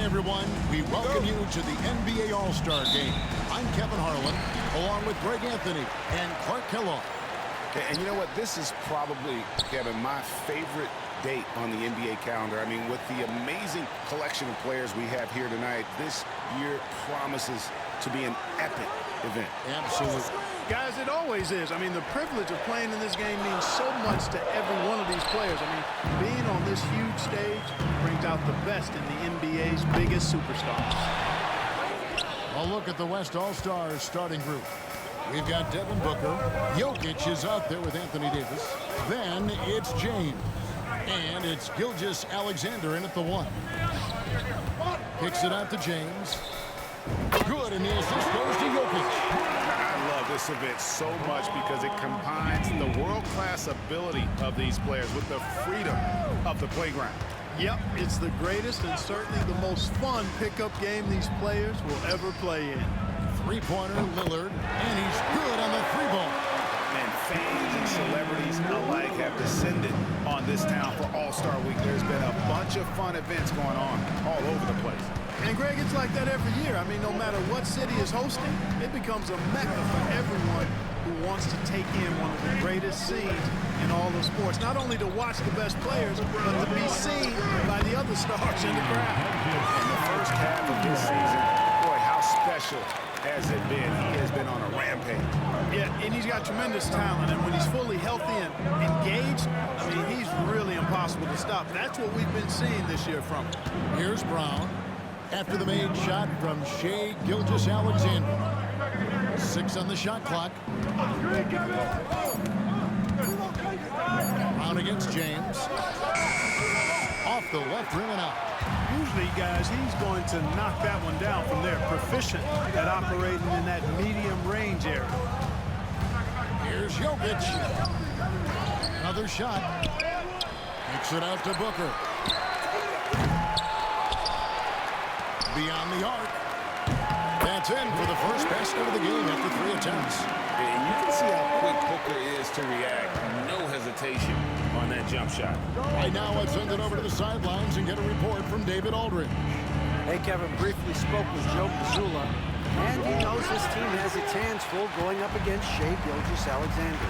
everyone. We welcome you to the NBA All-Star Game. I'm Kevin Harlan, along with Greg Anthony and Clark Kellogg. And you know what? This is probably, Kevin, my favorite date on the NBA calendar. I mean, with the amazing collection of players we have here tonight, this year promises to be an epic event. Absolutely. Guys, it always is. I mean, the privilege of playing in this game means so much to every one of these players. I mean, being on this huge stage brings out the best in the NBA's biggest superstars. A look at the West All-Stars starting group. We've got Devin Booker. Jokic is out there with Anthony Davis. Then it's James. And it's Gilgeous-Alexander in at the 1. Kicks it out to James. Good, and the assist goes to Jokic. I love this event so much because it combines the world-class ability of these players with the freedom of the playground. Yep, it's the greatest and certainly the most fun pickup game these players will ever play in. Three-pointer, Lillard, and he's good on the 3-ball. And fans and celebrities alike have descended on this town for All-Star Week. There's been a bunch of fun events going on all over the place. And, Greg, it's like that every year. I mean, no matter what city is hosting, it becomes a mecca for everyone who wants to take in one of the greatest scenes in all of sports. Not only to watch the best players, but to be seen by the other stars in the crowd. In the first half of this season, boy, how special has it been? He has been on a rampage. Yeah, and he's got tremendous talent, and when he's fully healthy and engaged, I mean, he's really impossible to stop. That's what we've been seeing this year from him. Here's Brown. After the made shot from Shai Gilgeous-Alexander. 6 on the shot clock. Brown against James. Off the left rim and out. Usually, guys, he's going to knock that one down from there. Proficient at operating in that medium range area. Here's Jokic. Another shot. Kicks it out to Booker. Beyond the arc. That's in for the first basket of the game after 3 attempts. And you can see how quick Booker is to react. No hesitation on that jump shot. Right now, let's send it over to the sidelines and get a report from David Aldridge. Hey, Kevin briefly spoke with Joe Mazzulla, and he knows his team has its hands full going up against Shai Gilgeous-Alexander.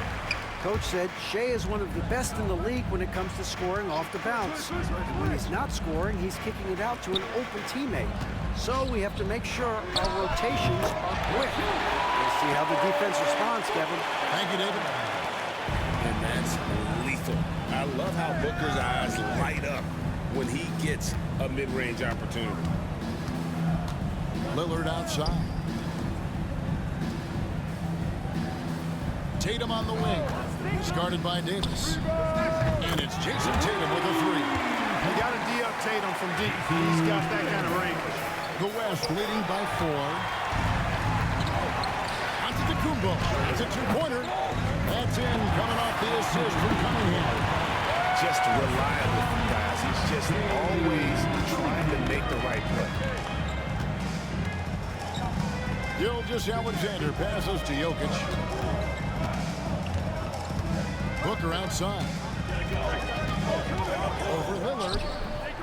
Coach said Shai is one of the best in the league when it comes to scoring off the bounce. And when he's not scoring, he's kicking it out to an open teammate. So we have to make sure our rotations are quick. We'll see how the defense responds, Kevin. Thank you, David. And that's lethal. I love how Booker's eyes light up when he gets a mid-range opportunity. Lillard outside. Tatum on the wing. He's guarded by Davis. And it's Jason Tatum with a 3. You got to D-up Tatum from deep. He's got that kind of range. The West leading by 4. Antetokounmpo. It's a 2-pointer. That's in, coming off the assist from Cunningham. Just reliable, guys. He's just always trying to make the right play. Gilgeous-Alexander passes to Jokic. Booker outside. Over Lillard.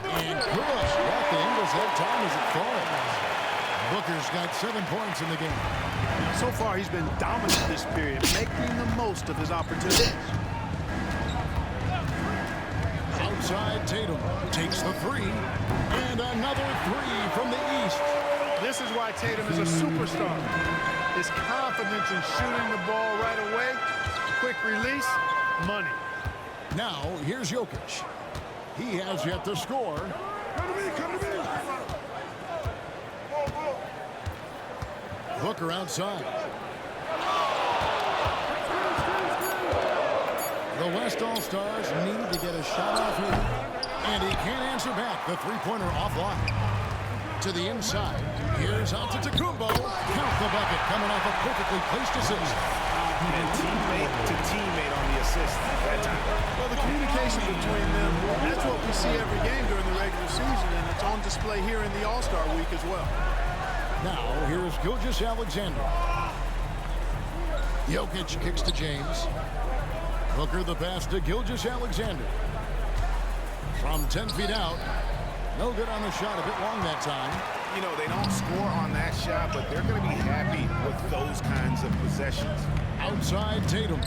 And good. Off the Ingles that time as it falls. Booker's got 7 points in the game. So far, he's been dominant this period, making the most of his opportunities. Outside Tatum takes the 3. And another 3 from the East. This is why Tatum is a superstar. His confidence in shooting the ball right away, quick release, money. Now, here's Jokic. He has yet to score. Come to me, come to me. Booker outside. The West All-Stars need to get a shot off here. And he can't answer back. The 3-pointer offline. To the inside. Here's Antetokounmpo. Count the bucket. Coming off a perfectly placed assist. And teammate to teammate on the assist that time. Well, the communication between them, that's what we see every game during the regular season, and it's on display here in the All-Star Week as well. Now, here's Gilgeous-Alexander. Jokic kicks to James. Booker the pass to Gilgeous-Alexander. From 10 feet out, No good on the shot. A bit long that time. You know, they don't score on that shot, but they're going to be happy with those kinds of possessions. Outside Tatum.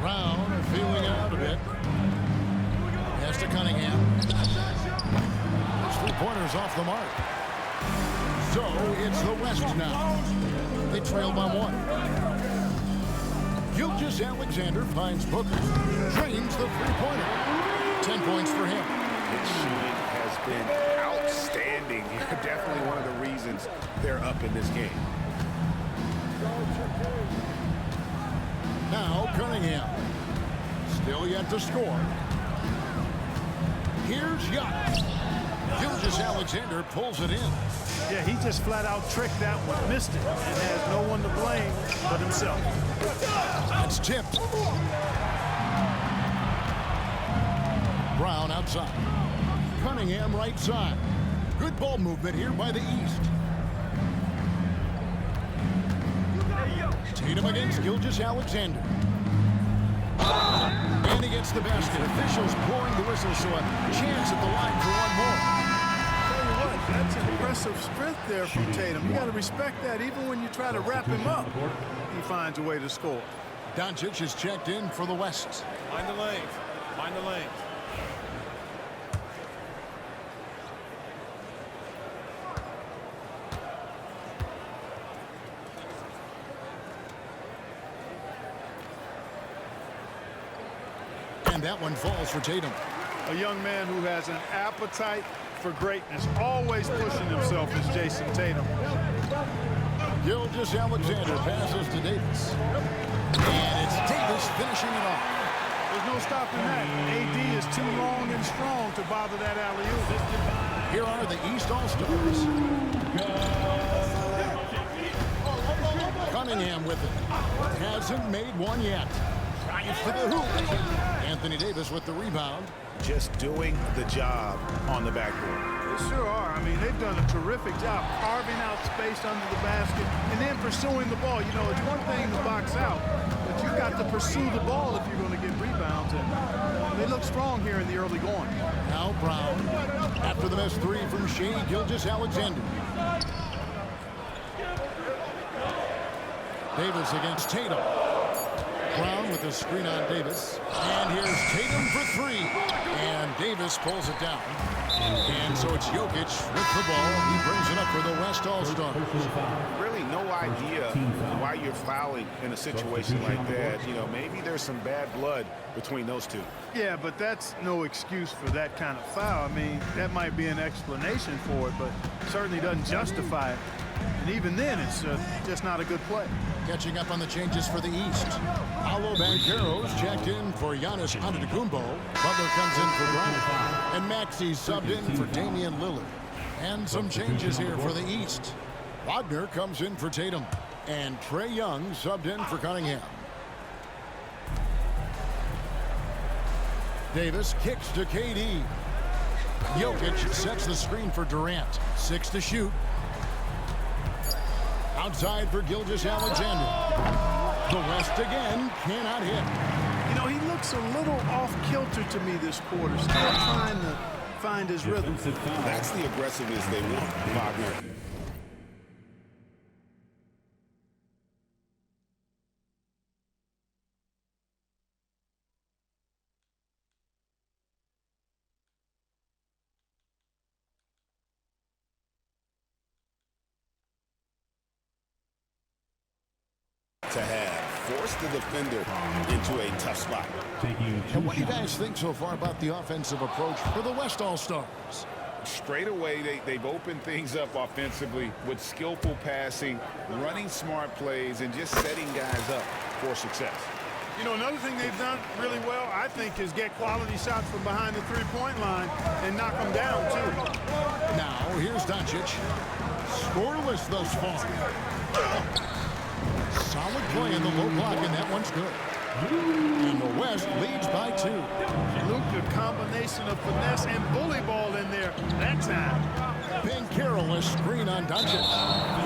Brown feeling out a bit. Pass to Cunningham. His three-pointers off the mark. So it's the West now. They trail by one. Gilgeous-Alexander finds Booker. Drains the three-pointer. 10 points for him. His shooting has been outstanding. Definitely one of the reasons they're up in this game. Now Cunningham. Still yet to score. Here's Giannis. Gilgeous-Alexander pulls it in. Yeah, he just flat out tricked that one, missed it, and has no one to blame but himself. That's tipped. Brown outside. Cunningham right side. Good ball movement here by the East. Tatum against Gilgeous-Alexander. And he gets the basket. Officials blowing the whistle, so a chance at the line for one more. Tell you what, that's an impressive strength there from Tatum. You got to respect that. Even when you try to wrap him up, he finds a way to score. Doncic is checked in for the West. Mind the lanes. Mind the lanes. And that one falls for Tatum. A young man who has an appetite for greatness, always pushing himself, is Jason Tatum. Gilgeous-Alexander passes to Davis. And it's Davis finishing it off. There's no stopping that. AD is too long and strong to bother that alley-oop. Here are the East All-Stars. Cunningham with it. Hasn't made one yet. Trying for the hoop. Anthony Davis with the rebound. Just doing the job on the backboard. They sure are. I mean, they've done a terrific job carving out space under the basket and then pursuing the ball. You know, it's one thing to box out, but you've got to pursue the ball if you're going to get rebounds. And they look strong here in the early going. Now Brown. After the missed three from Shai Gilgeous-Alexander. Davis against Tatum. Brown with the screen on Davis. And here's Tatum for three. And Davis pulls it down. And so it's Jokic with the ball. He brings it up for the West All-Stars. Really no idea why you're fouling in a situation like that. You know, maybe there's some bad blood between those two. Yeah, but that's no excuse for that kind of foul. I mean, that might be an explanation for it, but certainly doesn't justify it. And even then, it's just not a good play. Catching up on the changes for the East. Paolo Banchero's checked in for Giannis Antetokounmpo. Butler comes in for Brown. And Maxey's subbed in for Damian Lillard. And some changes here for the East. Wagner comes in for Tatum. And Trae Young subbed in for Cunningham. Davis kicks to KD. Jokic sets the screen for Durant. 6 to shoot. Outside for Gilgeous-Alexander. The West again cannot hit. You know, he looks a little off-kilter to me this quarter. Still trying to find his rhythm. That's the aggressiveness they want, Wagner. To have forced the defender into a tough spot. And what do you guys think so far about the offensive approach for the West All-Stars? Straight away, they've opened things up offensively with skillful passing, running smart plays, and just setting guys up for success. You know, another thing they've done really well, I think, is get quality shots from behind the three-point line and knock them down, too. Now, here's Doncic. Scoreless thus far. Solid play in the low block, and that one's good. And the West leads by 2. Luka, combination of finesse and bully ball in there that time. Banchero screen on Doncic.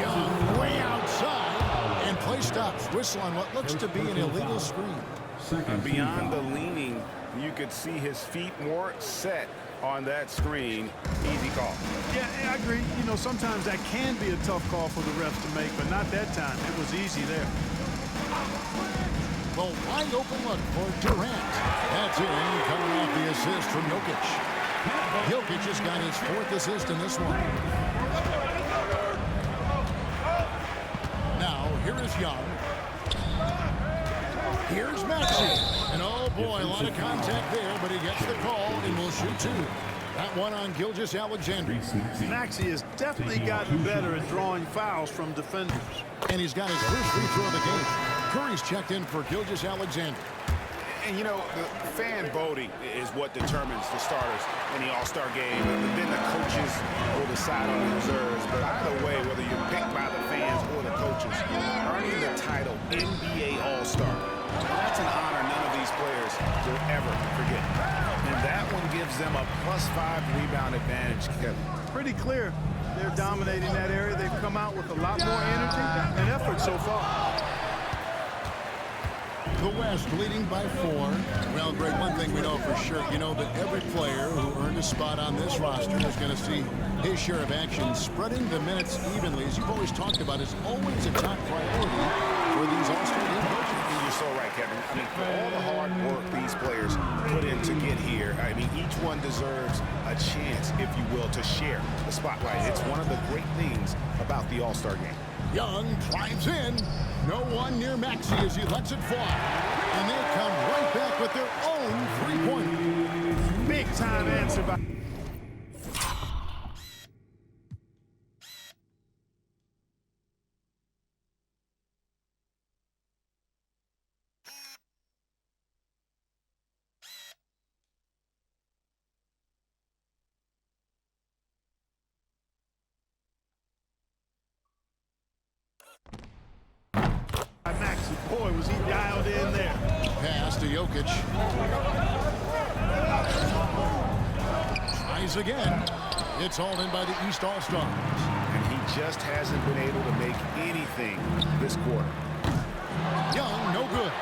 Young way outside. And play stops. Whistle on what looks to be an illegal screen. Beyond the leaning, you could see his feet more set on that screen. Easy call. Yeah, I agree. You know, sometimes that can be a tough call for the refs to make, but not that time. It was easy there. The wide open look for Durant. That's in, coming off the assist from Jokic. Jokic has got his 4th assist in this one. Now, here is Young. Here's Maxey. And oh boy, a lot of contact there, but he gets the call and will shoot 2. That one on Gilgeous-Alexander. Maxey has definitely gotten better at drawing fouls from defenders. And he's got his first free throw of the game. Curry's checked in for Gilgeous-Alexander. And, you know, the fan voting is what determines the starters in the All-Star game. Then the coaches will decide on the reserves. But either way, whether you're picked by the fans or the coaches, earning the title NBA All-Star, that's an honor none of these players will ever forget. And that one gives them a +5 rebound advantage, Kevin. Pretty clear. They're dominating that area. They've come out with a lot more energy and effort so far. The West leading by 4. Well, Greg, one thing we know for sure, you know that every player who earned a spot on this roster is going to see his share of action. Spreading the minutes evenly, as you've always talked about, is always a top priority for these All-Star game coaches. You're so right, Kevin. I mean, for all the hard work these players put in to get here, I mean, each one deserves a chance, if you will, to share the spotlight. It's one of the great things about the All-Star game. Young drives in. No one near Maxey as he lets it fly. And they come right back with their own three-pointer. Big-time answer by... Maxey. Boy, was he dialed in there. Pass to Jokic. Tries again. It's hauled in by the East All-Stars. And he just hasn't been able to make anything this quarter. Young, no good.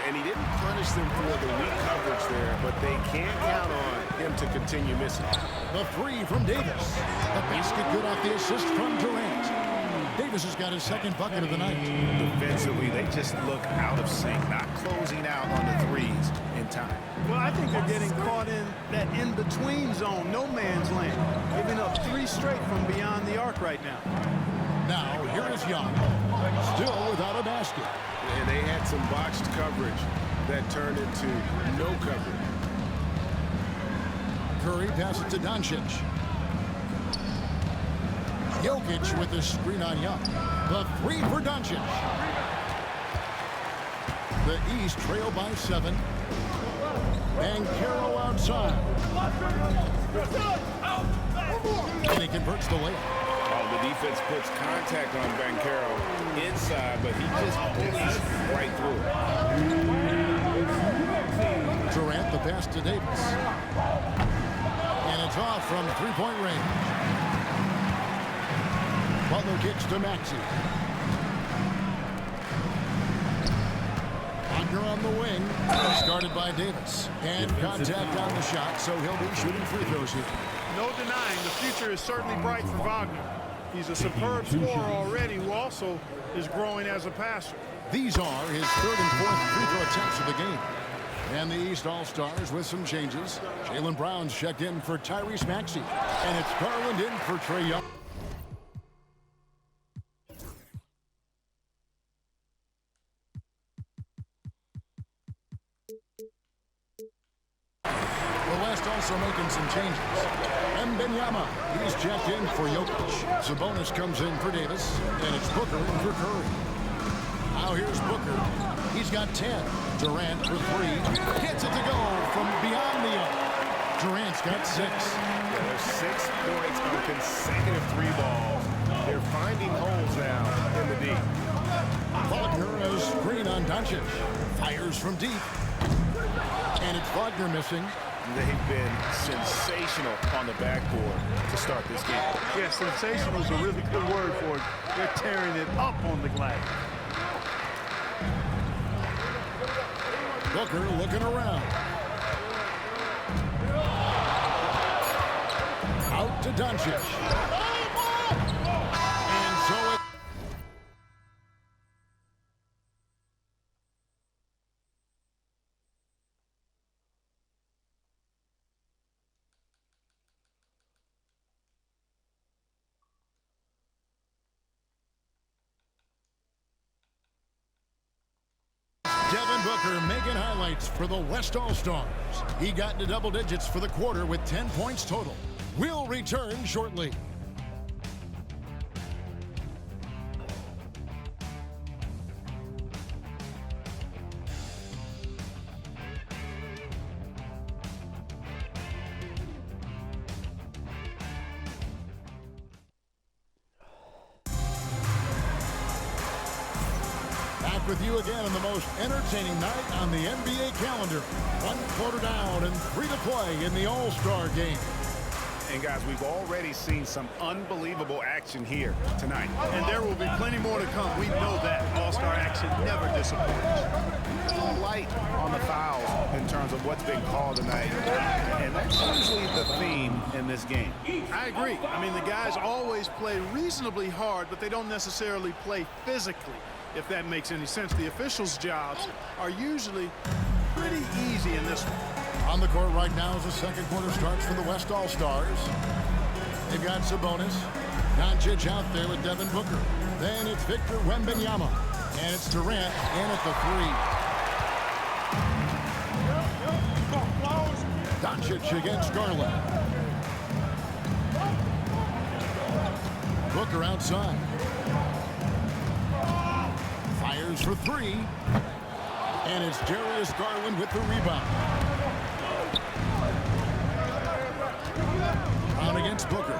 And he didn't punish them for the weak coverage there, but they can't count on him to continue missing. The 3 from Davis. The basket good off the assist from Durant. Davis has got his 2nd bucket of the night. Defensively, they just look out of sync, not closing out on the threes in time. Well, I think they're getting caught in that in-between zone, no man's land, giving up 3 straight from beyond the arc right now. Now, here is Young, still without a basket. And they had some botched coverage that turned into no coverage. Curry passes to Doncic. Jokic with the screen on Young. The 3 for Doncic. The East trail by 7. Banchero outside. And he converts the layup. The defense puts contact on Banchero inside, but he just bullies right through it. Durant the pass to Davis. And it's off from 3-point range. Butler kicks to Maxey. Wagner on the wing. Started by Davis. And contact on the shot, so he'll be shooting free throws here. No denying the future is certainly bright for Wagner. He's a superb scorer already who also is growing as a passer. These are his 3rd and 4th free throw attempts of the game. And the East All-Stars with some changes. Jaylen Brown's checked in for Tyrese Maxey. And it's Garland in for Trae Young. The West also making some changes. Wembanyama, he's checked in for Jokic. Sabonis comes in for Davis. And it's Booker in for Curry. Now here's Booker. He's got 10. Durant for 3. Gets it to go from beyond the arc. Durant's got 6. Yeah, there's 6 points on consecutive 3 balls. They're finding holes now in the deep. Wagner has screen on Doncic. Fires from deep. And it's Wagner missing. They've been sensational on the backboard to start this game. Yeah, sensational is a really good word for it. They're tearing it up on the glass. Booker looking around. Out to Doncic. And so it... Devin Booker making highlights for the West All-Stars. He got into double digits for the quarter with 10 points total. We'll return shortly. Back with you again on the most entertaining night on the NBA calendar. 1 quarter down and 3 to play in the All-Star game. And guys, we've already seen some unbelievable action here tonight. And there will be plenty more to come. We know that. All-Star action never disappoints. Light on the fouls in terms of what's been called tonight. And that's usually the theme in this game. I agree. I mean, the guys always play reasonably hard, but they don't necessarily play physically, if that makes any sense. The officials' jobs are usually pretty easy in this one. On the court right now as the second quarter starts for the West All-Stars. They've got Sabonis. Doncic out there with Devin Booker. Then it's Victor Wembanyama. And it's Durant in at the 3. Doncic against Garland. Booker outside. Fires for 3. And it's Darius Garland with the rebound. Brown against Booker.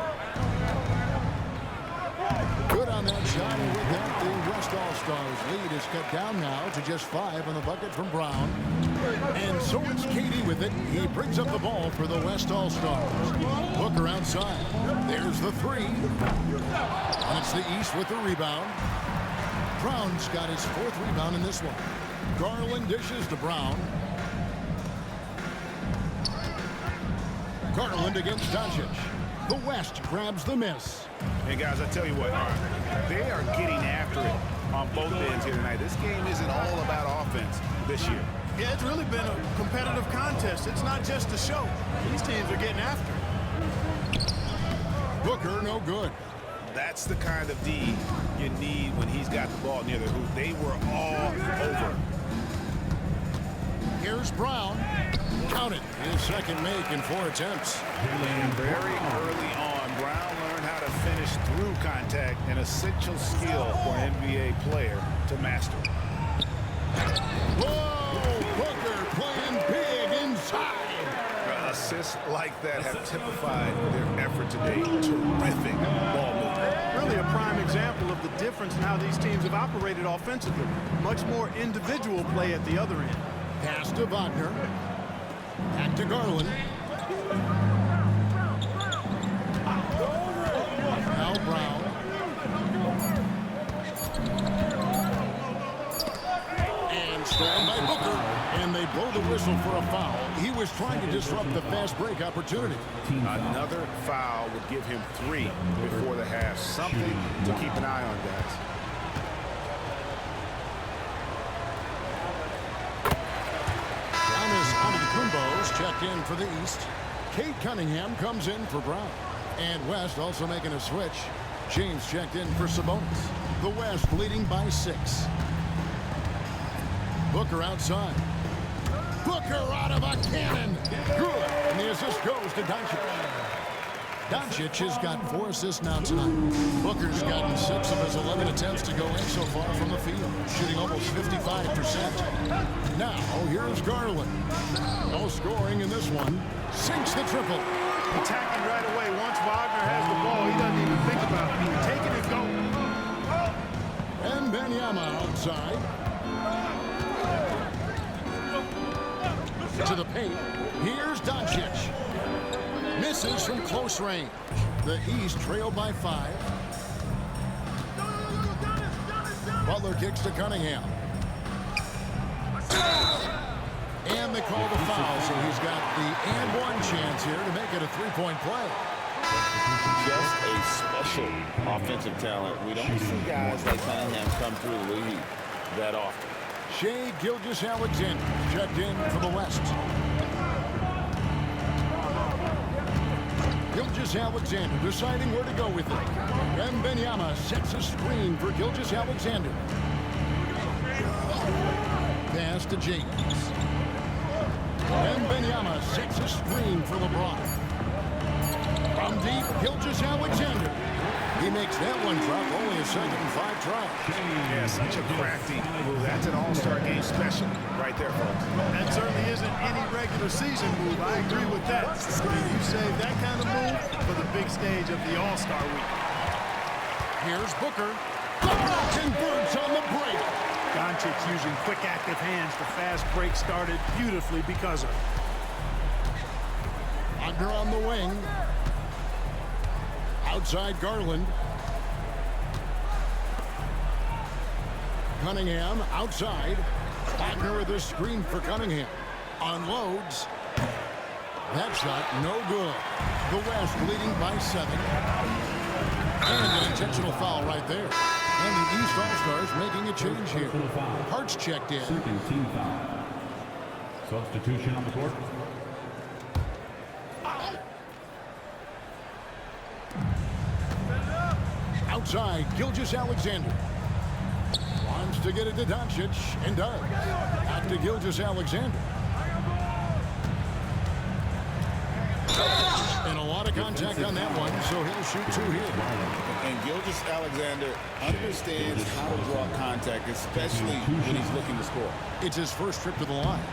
Good on that shot, and with that, the West All-Stars lead is cut down now to just 5 on the bucket from Brown. And so it's Katie with it. He brings up the ball for the West All-Stars. Booker outside. There's the 3. And it's the East with the rebound. Brown's got his 4th rebound in this one. Garland dishes to Brown. Garland against Doncic. The West grabs the miss. And guys, I tell you what, they are getting after it on both ends here tonight. This game isn't all about offense this year. Yeah, it's really been a competitive contest. It's not just a show. These teams are getting after it. Booker, no good. That's the kind of D you need when he's got the ball near the hoop. They were all over. Here's Brown. Count it. His second make in 4 attempts. And very early on, Brown learned how to finish through contact, an essential skill for an NBA player to master. Whoa! Booker playing big inside. Assists like that have typified their effort today. Terrific ball movement. Really a prime example of the difference in how these teams have operated offensively. Much more individual play at the other end. Pass to Wagner. Back to Garland. Now Brown. And stolen by Booker. And they blow the whistle for a foul. He was trying to disrupt the fast break opportunity. Another foul would give him 3 before the half. Something to keep an eye on, guys. Kumbo's checked in for the East. Kate Cunningham comes in for Brown. And West also making a switch. James checked in for Sabonis. The West leading by 6. Booker outside. Booker out of a cannon. Good. And the assist goes to Doncic. Doncic has got 4 assists now tonight. Booker's gotten 6 of his 11 attempts to go in so far from the field, shooting almost 55%. Now, here's Garland. No scoring in this one. Sinks the triple. Attacking right away. Once Wagner has the ball, he doesn't even think about it. Take it and go. And Wembanyama outside. To the paint. Here's Doncic. Misses from close range. The East trailed by 5. Butler kicks to Cunningham. call the foul, so he's got the and one chance here to make it a three-point play. Just a special offensive talent. We don't see guys like Cunningham come through the league that often. Shai Gilgeous-Alexander checked in for the West. Gilgeous-Alexander deciding where to go with it. Wembanyama sets a screen for Gilgeous-Alexander. Pass to James. Wembanyama sets a screen for LeBron. From deep, Gilgeous-Alexander. He makes that one drop, only a second and 5 tries. Yeah, such a crafty move. That's an all-star game special right there, folks. That certainly isn't any regular season move. I agree with that. You save that kind of move for the big stage of the All-Star week. Here's Booker. LeBron converts on the break. Doncic using quick active hands. The fast break started beautifully because of it. Wagner on the wing. Outside Garland. Cunningham outside. Wagner with a screen for Cunningham. Unloads. That shot no good. The West leading by 7. And an intentional foul right there. And the East All-Stars making a change here. Hart's checked in. Second team foul. Substitution on the court. Outside, Gilgeous-Alexander. Wants to get it to Doncic, and does. Back to Gilgeous-Alexander. And a lot of contact on that one, so he'll shoot 2 here. And Gilgeous-Alexander understands how to draw contact, especially when he's looking to score. It's his first trip to the line.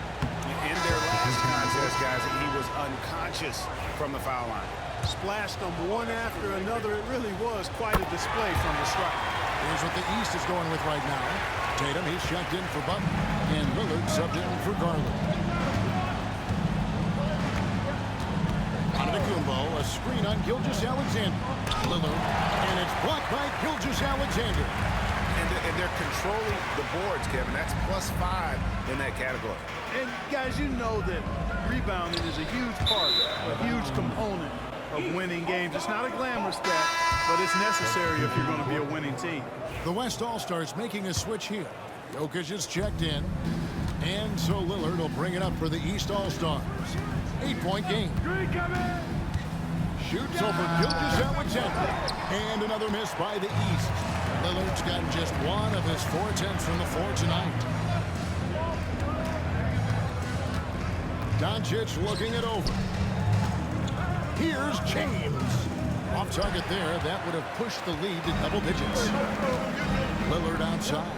In their last contest, guys, he was unconscious from the foul line. Splashed them one after another. It really was quite a display from the striker. Here's what the East is going with right now. Tatum, he's checked in for Button. And Lillard subbed in for Garland. Antetokounmpo, a screen on Gilgeous-Alexander. Lillard, and it's blocked by Gilgeous-Alexander. And they're controlling the boards, Kevin. That's +5 in that category. And guys, you know that rebounding is a huge part, a huge component of winning games. It's not a glamorous stat, but it's necessary if you're going to be a winning team. The West All-Stars making a switch here. Jokic is checked in. And so Lillard will bring it up for the East All-Stars. 8-point game. Shoots over Gilgeous-Alexander. And another miss by the East. Lillard's got just 1 of his 4 attempts from the floor tonight. Doncic looking it over. Here's James. Off target there. That would have pushed the lead to double digits. Lillard outside.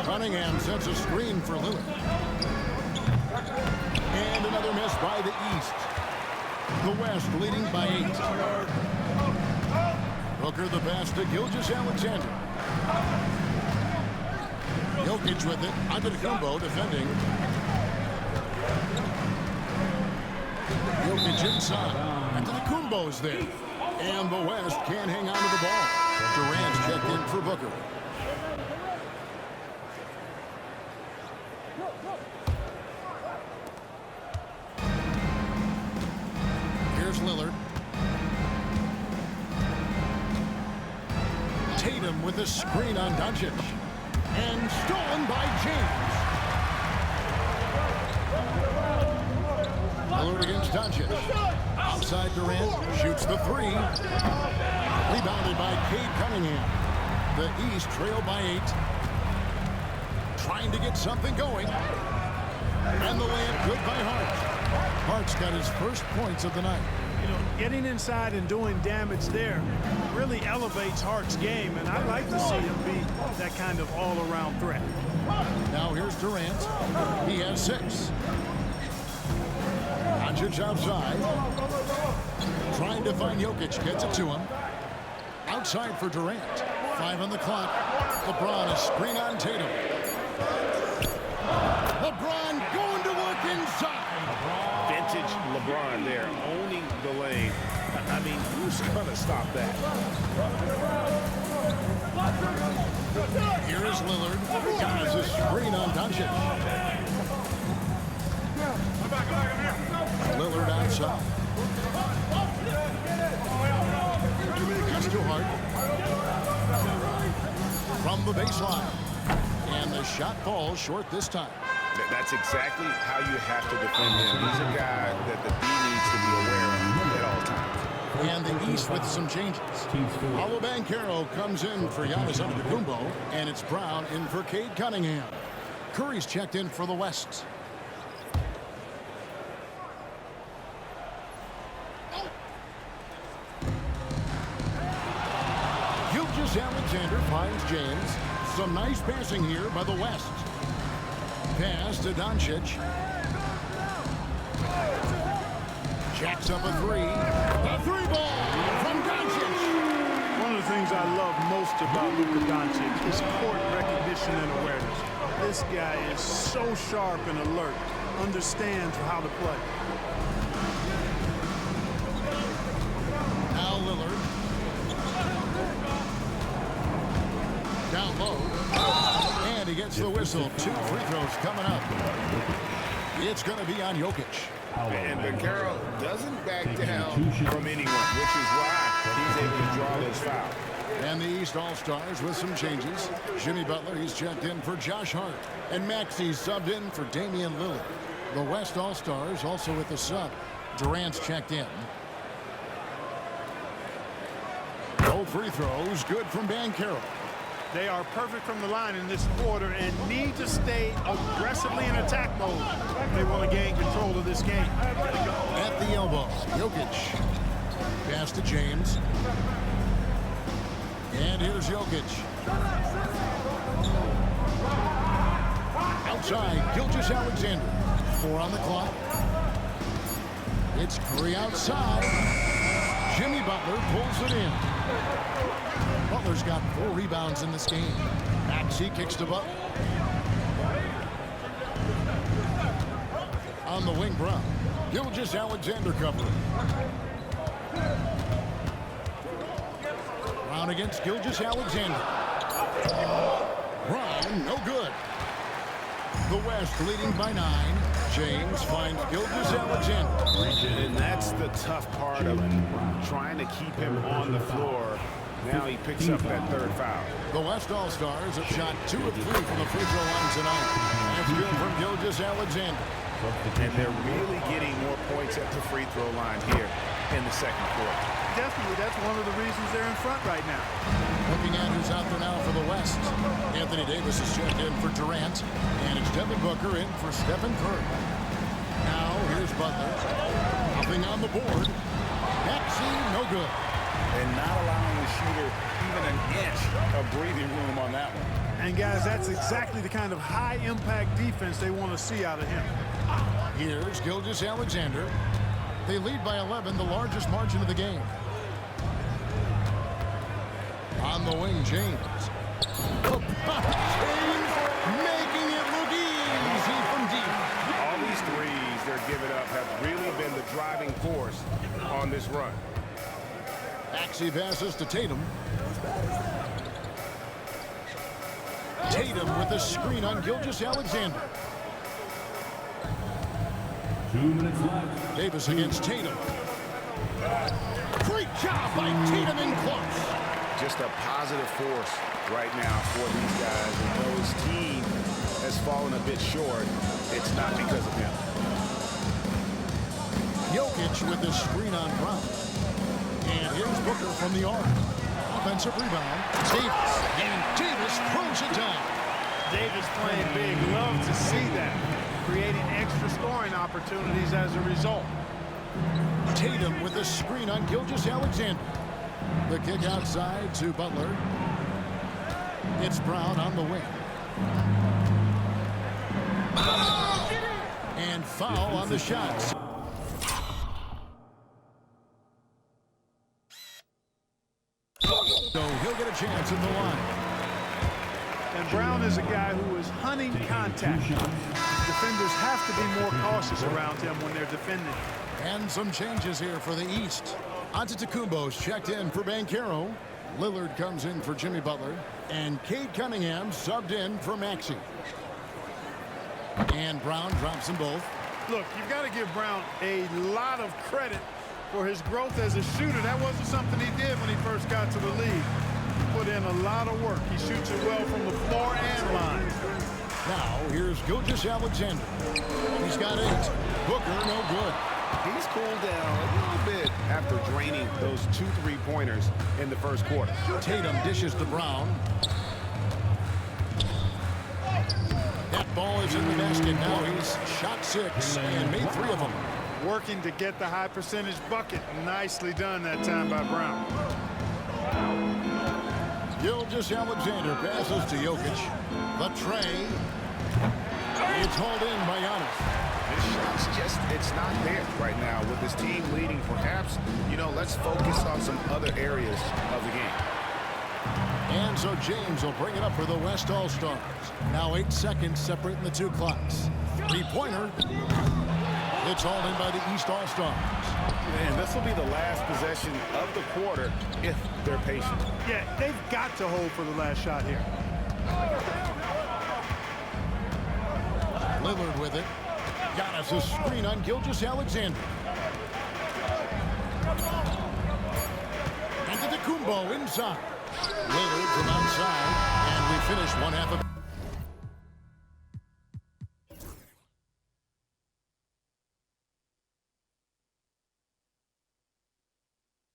Cunningham sets a screen for Lillard. And another miss by the East. The West leading by 8. Booker the pass to Gilgeous-Alexander. Jokic with it. Antetokounmpo defending. Jokic inside. Antetokounmpo's there. And the West can't hang on to the ball. Durant's checked in for Booker. Here's Lillard. Tatum with a screen on Doncic. And stolen by James. Lillard against Doncic. Outside Durant. Shoots the 3. Rebounded by Cade Cunningham. The East trail by 8. Trying to get something going. And the layup good by Hart. Hart's got his first points of the night. You know, getting inside and doing damage there really elevates Hart's game, and I like to see him be that kind of all-around threat. Now here's Durant. He has 6. Doncic outside. Trying to find Jokic. Gets it to him. Outside for Durant. 5 on the clock. LeBron, a screen on Tatum. LeBron going to work inside. Vintage LeBron there, owning the lane. I mean, who's going to stop that? Here's Lillard. Has a screen on Doncic. Lillard outside. Just too hard. From the baseline. And the shot falls short this time. That's exactly how you have to defend him. He's a guy that the D needs to be aware of at all times. And the East with some changes. Paolo Banchero comes in for Giannis Antetokounmpo, and it's Brown in for Cade Cunningham. Curry's checked in for the West. Gilgeous-Alexander finds James. Some nice passing here by the West. Pass to Doncic. Jacks up a three. The three ball from Doncic. One of the things I love most about Luka Doncic is court recognition and awareness. This guy is so sharp and alert, understands how to play. Now Lillard. Down low. And he gets the whistle. 2 free throws coming up. It's going to be on Jokic. And Banchero doesn't back down from anyone, which is why he's able to draw those fouls. And the East All-Stars with some changes. Jimmy Butler, he's checked in for Josh Hart. And Maxey's subbed in for Damian Lillard. The West All-Stars also with the sub. Durant's checked in. No free throws. Good from Banchero. They are perfect from the line in this quarter and need to stay aggressively in attack mode if they want to gain control of this game. At the elbow, Jokic. Pass to James. And here's Jokic. Outside, Gilgeous-Alexander. 4 on the clock. It's Curry outside. Jimmy Butler pulls it in. Butler's got 4 rebounds in this game. Maxey kicks to Butler. On the wing, Brown. Gilgeous-Alexander covering. Brown against Gilgeous-Alexander. Brown, no good. The West leading by 9. James finds Gilgeous-Alexander. And that's the tough part of trying to keep him on the floor. Now he picks up that 3rd foul. The West All-Stars have shot 2 of 3 from the free throw line tonight. That's good from Gilgeous-Alexander. And they're really getting more points at the free throw line here in the 2nd quarter. Definitely, that's one of the reasons they're in front right now. Looking at who's out there now for the West. Anthony Davis is checked in for Durant. And it's Devin Booker in for Stephen Curry. Now here's Butler. Nothing on the board. Maxey, no good. And not allowing the shooter even an inch of breathing room on that one. And guys, that's exactly the kind of high-impact defense they want to see out of him. Here's Gilgeous-Alexander. They lead by 11, the largest margin of the game. On the wing, James. James making it look easy from deep. All these threes they're giving up have really been the driving force on this run. Maxey passes to Tatum. Tatum with a screen on Gilgeous-Alexander. 2 minutes left. Davis against Tatum. Great job by Tatum in close. Just a positive force right now for these guys. And though his team has fallen a bit short, it's not because of him. Jokic with the screen on Brown. And here's Booker from the arc. Offensive rebound. Davis. And Davis throws it down. Davis playing big. Love to see that. Creating extra scoring opportunities as a result. Tatum with the screen on Gilgeous-Alexander. The kick outside to Butler. It's Brown on the wing. And foul on the shots. So he'll get a chance in the line. And Brown is a guy who is hunting contact. Defenders have to be more cautious around him when they're defending. And some changes here for the East. Antetokounmpo's checked in for Banchero. Lillard comes in for Jimmy Butler. And Cade Cunningham subbed in for Maxey. And Brown drops them both. Look, you've got to give Brown a lot of credit for his growth as a shooter. That wasn't something he did when he first got to the league. He put in a lot of work. He shoots it well from the floor and line. Now, here's Gilgeous-Alexander. He's got 8. Booker, no good. He's cooled down a little bit after draining those 2 3-pointers in the first quarter. Tatum dishes to Brown. That ball is in the basket. Now he's shot 6 and made 3 of them. Working to get the high percentage bucket. Nicely done that time by Brown. Gilgeous-Alexander passes to Jokic. The tray. It's hauled in by Giannis. His shot's just, it's not there right now with his team leading. Perhaps, let's focus on some other areas of the game. And so James will bring it up for the West All-Stars. Now 8 seconds separating the 2 clocks. 3-pointer. It's hauled in by the East All-Stars. And this will be the last possession of the quarter if they're patient. Yeah, they've got to hold for the last shot here. Lillard with it. Giannis' screen on Gilgeous-Alexander. And to Kumbo inside. Lillard from outside. And we finish one half of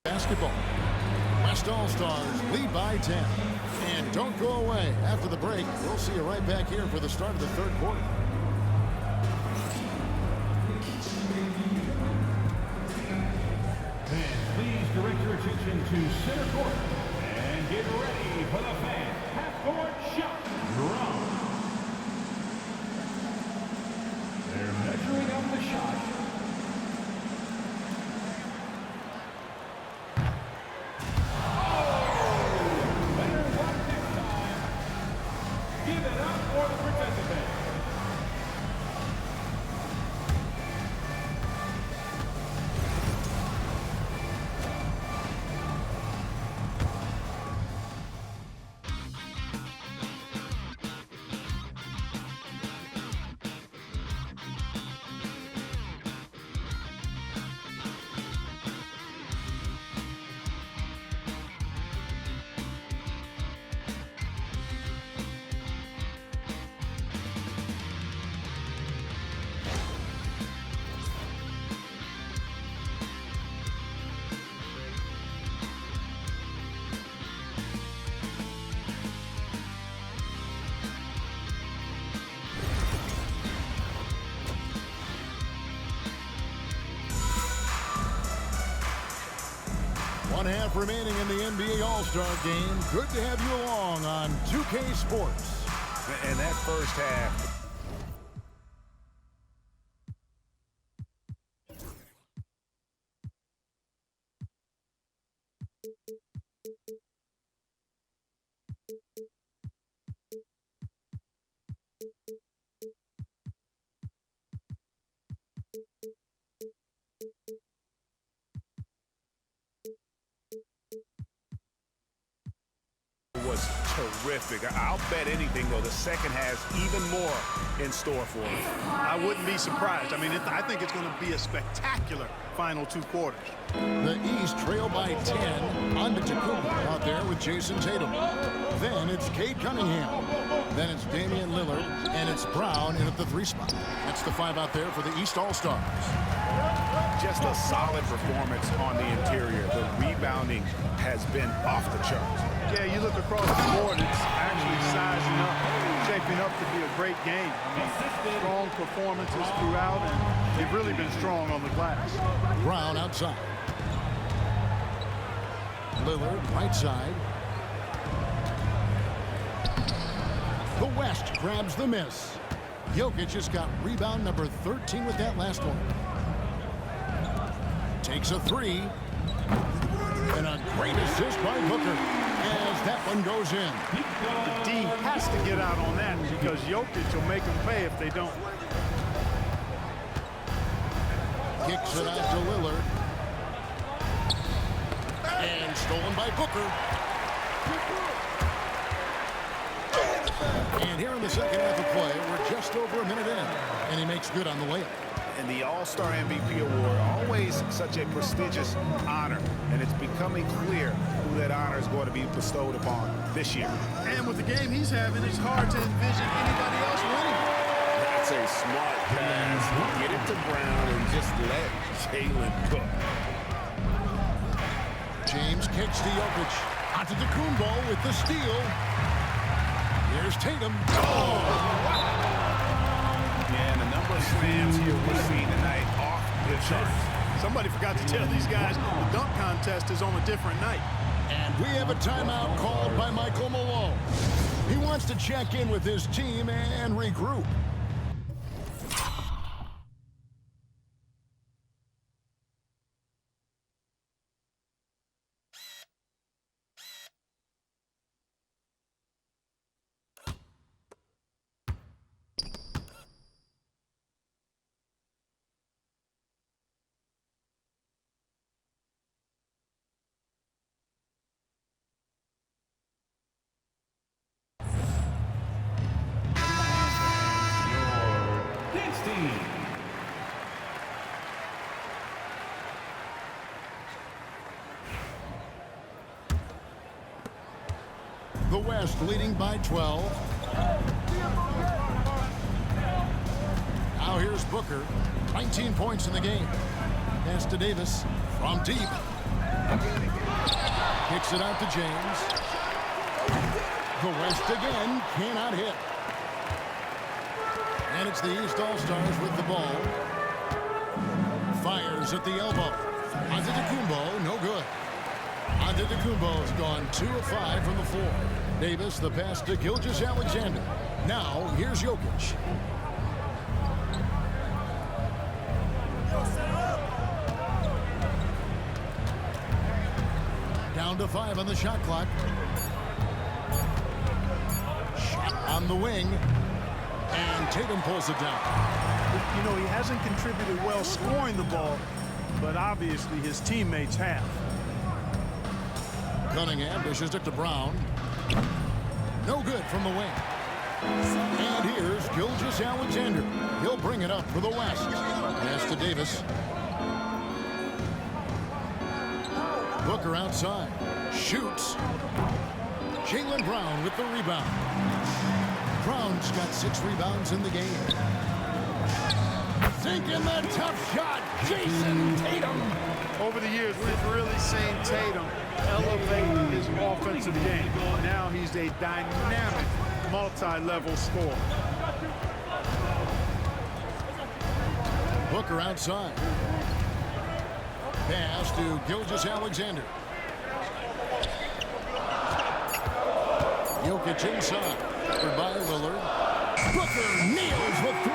basketball. West All-Stars lead by 10. And don't go away. After the break, we'll see you right back here for the start of the 3rd quarter. Please direct your attention to center court and get ready for the fan half-court shot draw. They're measuring up the shot. Oh! Better luck this time. Give it up for the participant. One half remaining in the NBA All-Star game. Good to have you along on 2K Sports. And that first half. Was terrific. I'll bet anything, though, the second has even more in store for him. I wouldn't be surprised. I mean, I think it's going to be a spectacular final 2 quarters. The East trail by 10. On to Kumbo out there with Jason Tatum. Then it's Cade Cunningham. Then it's Damian Lillard. And it's Brown in at the 3 spot. That's the 5 out there for the East All-Stars. Just a solid performance on the interior. The rebounding has been off the charts. Yeah, you look across the board, it's actually sizing up, shaping up to be a great game. I mean, strong performances throughout, and they've really been strong on the glass. Brown outside. Lillard right side. The West grabs the miss. Jokic just got rebound number 13 with that last one. Takes a 3. And a great assist by Booker as that one goes in. The D has to get out on that because Jokic will make them pay if they don't. Kicks it out to Lillard. And stolen by Booker. And here in the second half of play, we're just over a minute in, and he makes good on the layup. And the All-Star MVP award, always such a prestigious honor, and it's becoming clear who that honor is going to be bestowed upon this year. And with the game he's having, it's hard to envision anybody else winning. That's a smart pass. Get it to Brown and just let Jalen cook. James kicks to Jokic. Antetokounmpo with the steal. Here's Tatum. Oh! Yeah, and the number of slams here we're seeing tonight off the charts. Somebody forgot to tell these guys the dunk contest is on a different night. And we have a timeout called by Michael Malone. He wants to check in with his team and regroup. The West leading by 12. Now here's Booker. 19 points in the game. Pass to Davis from deep. Kicks it out to James. The West again cannot hit. And it's the East All-Stars with the ball. Fires at the elbow. Antetokounmpo, no good. Antetokounmpo's gone 2 of 5 from the floor. Davis, the pass to Gilgeous-Alexander. Now, here's Jokic. Down to 5 on the shot clock. Shot on the wing. And Tatum pulls it down. You know, he hasn't contributed well scoring the ball, but obviously his teammates have. Cunningham dishes it to Brown. No good from the wing. And here's Gilgeous-Alexander. He'll bring it up for the West. Pass to Davis. Booker outside. Shoots. Jaylen Brown with the rebound. Brown's got 6 rebounds in the game. Sinking the tough shot. Jason Tatum. Over the years, we've really seen Tatum elevate his offensive game. Now he's a dynamic, multi-level scorer. Booker outside. Pass to Gilgeous-Alexander. Jokic inside. By Lillard. Booker nails with 3.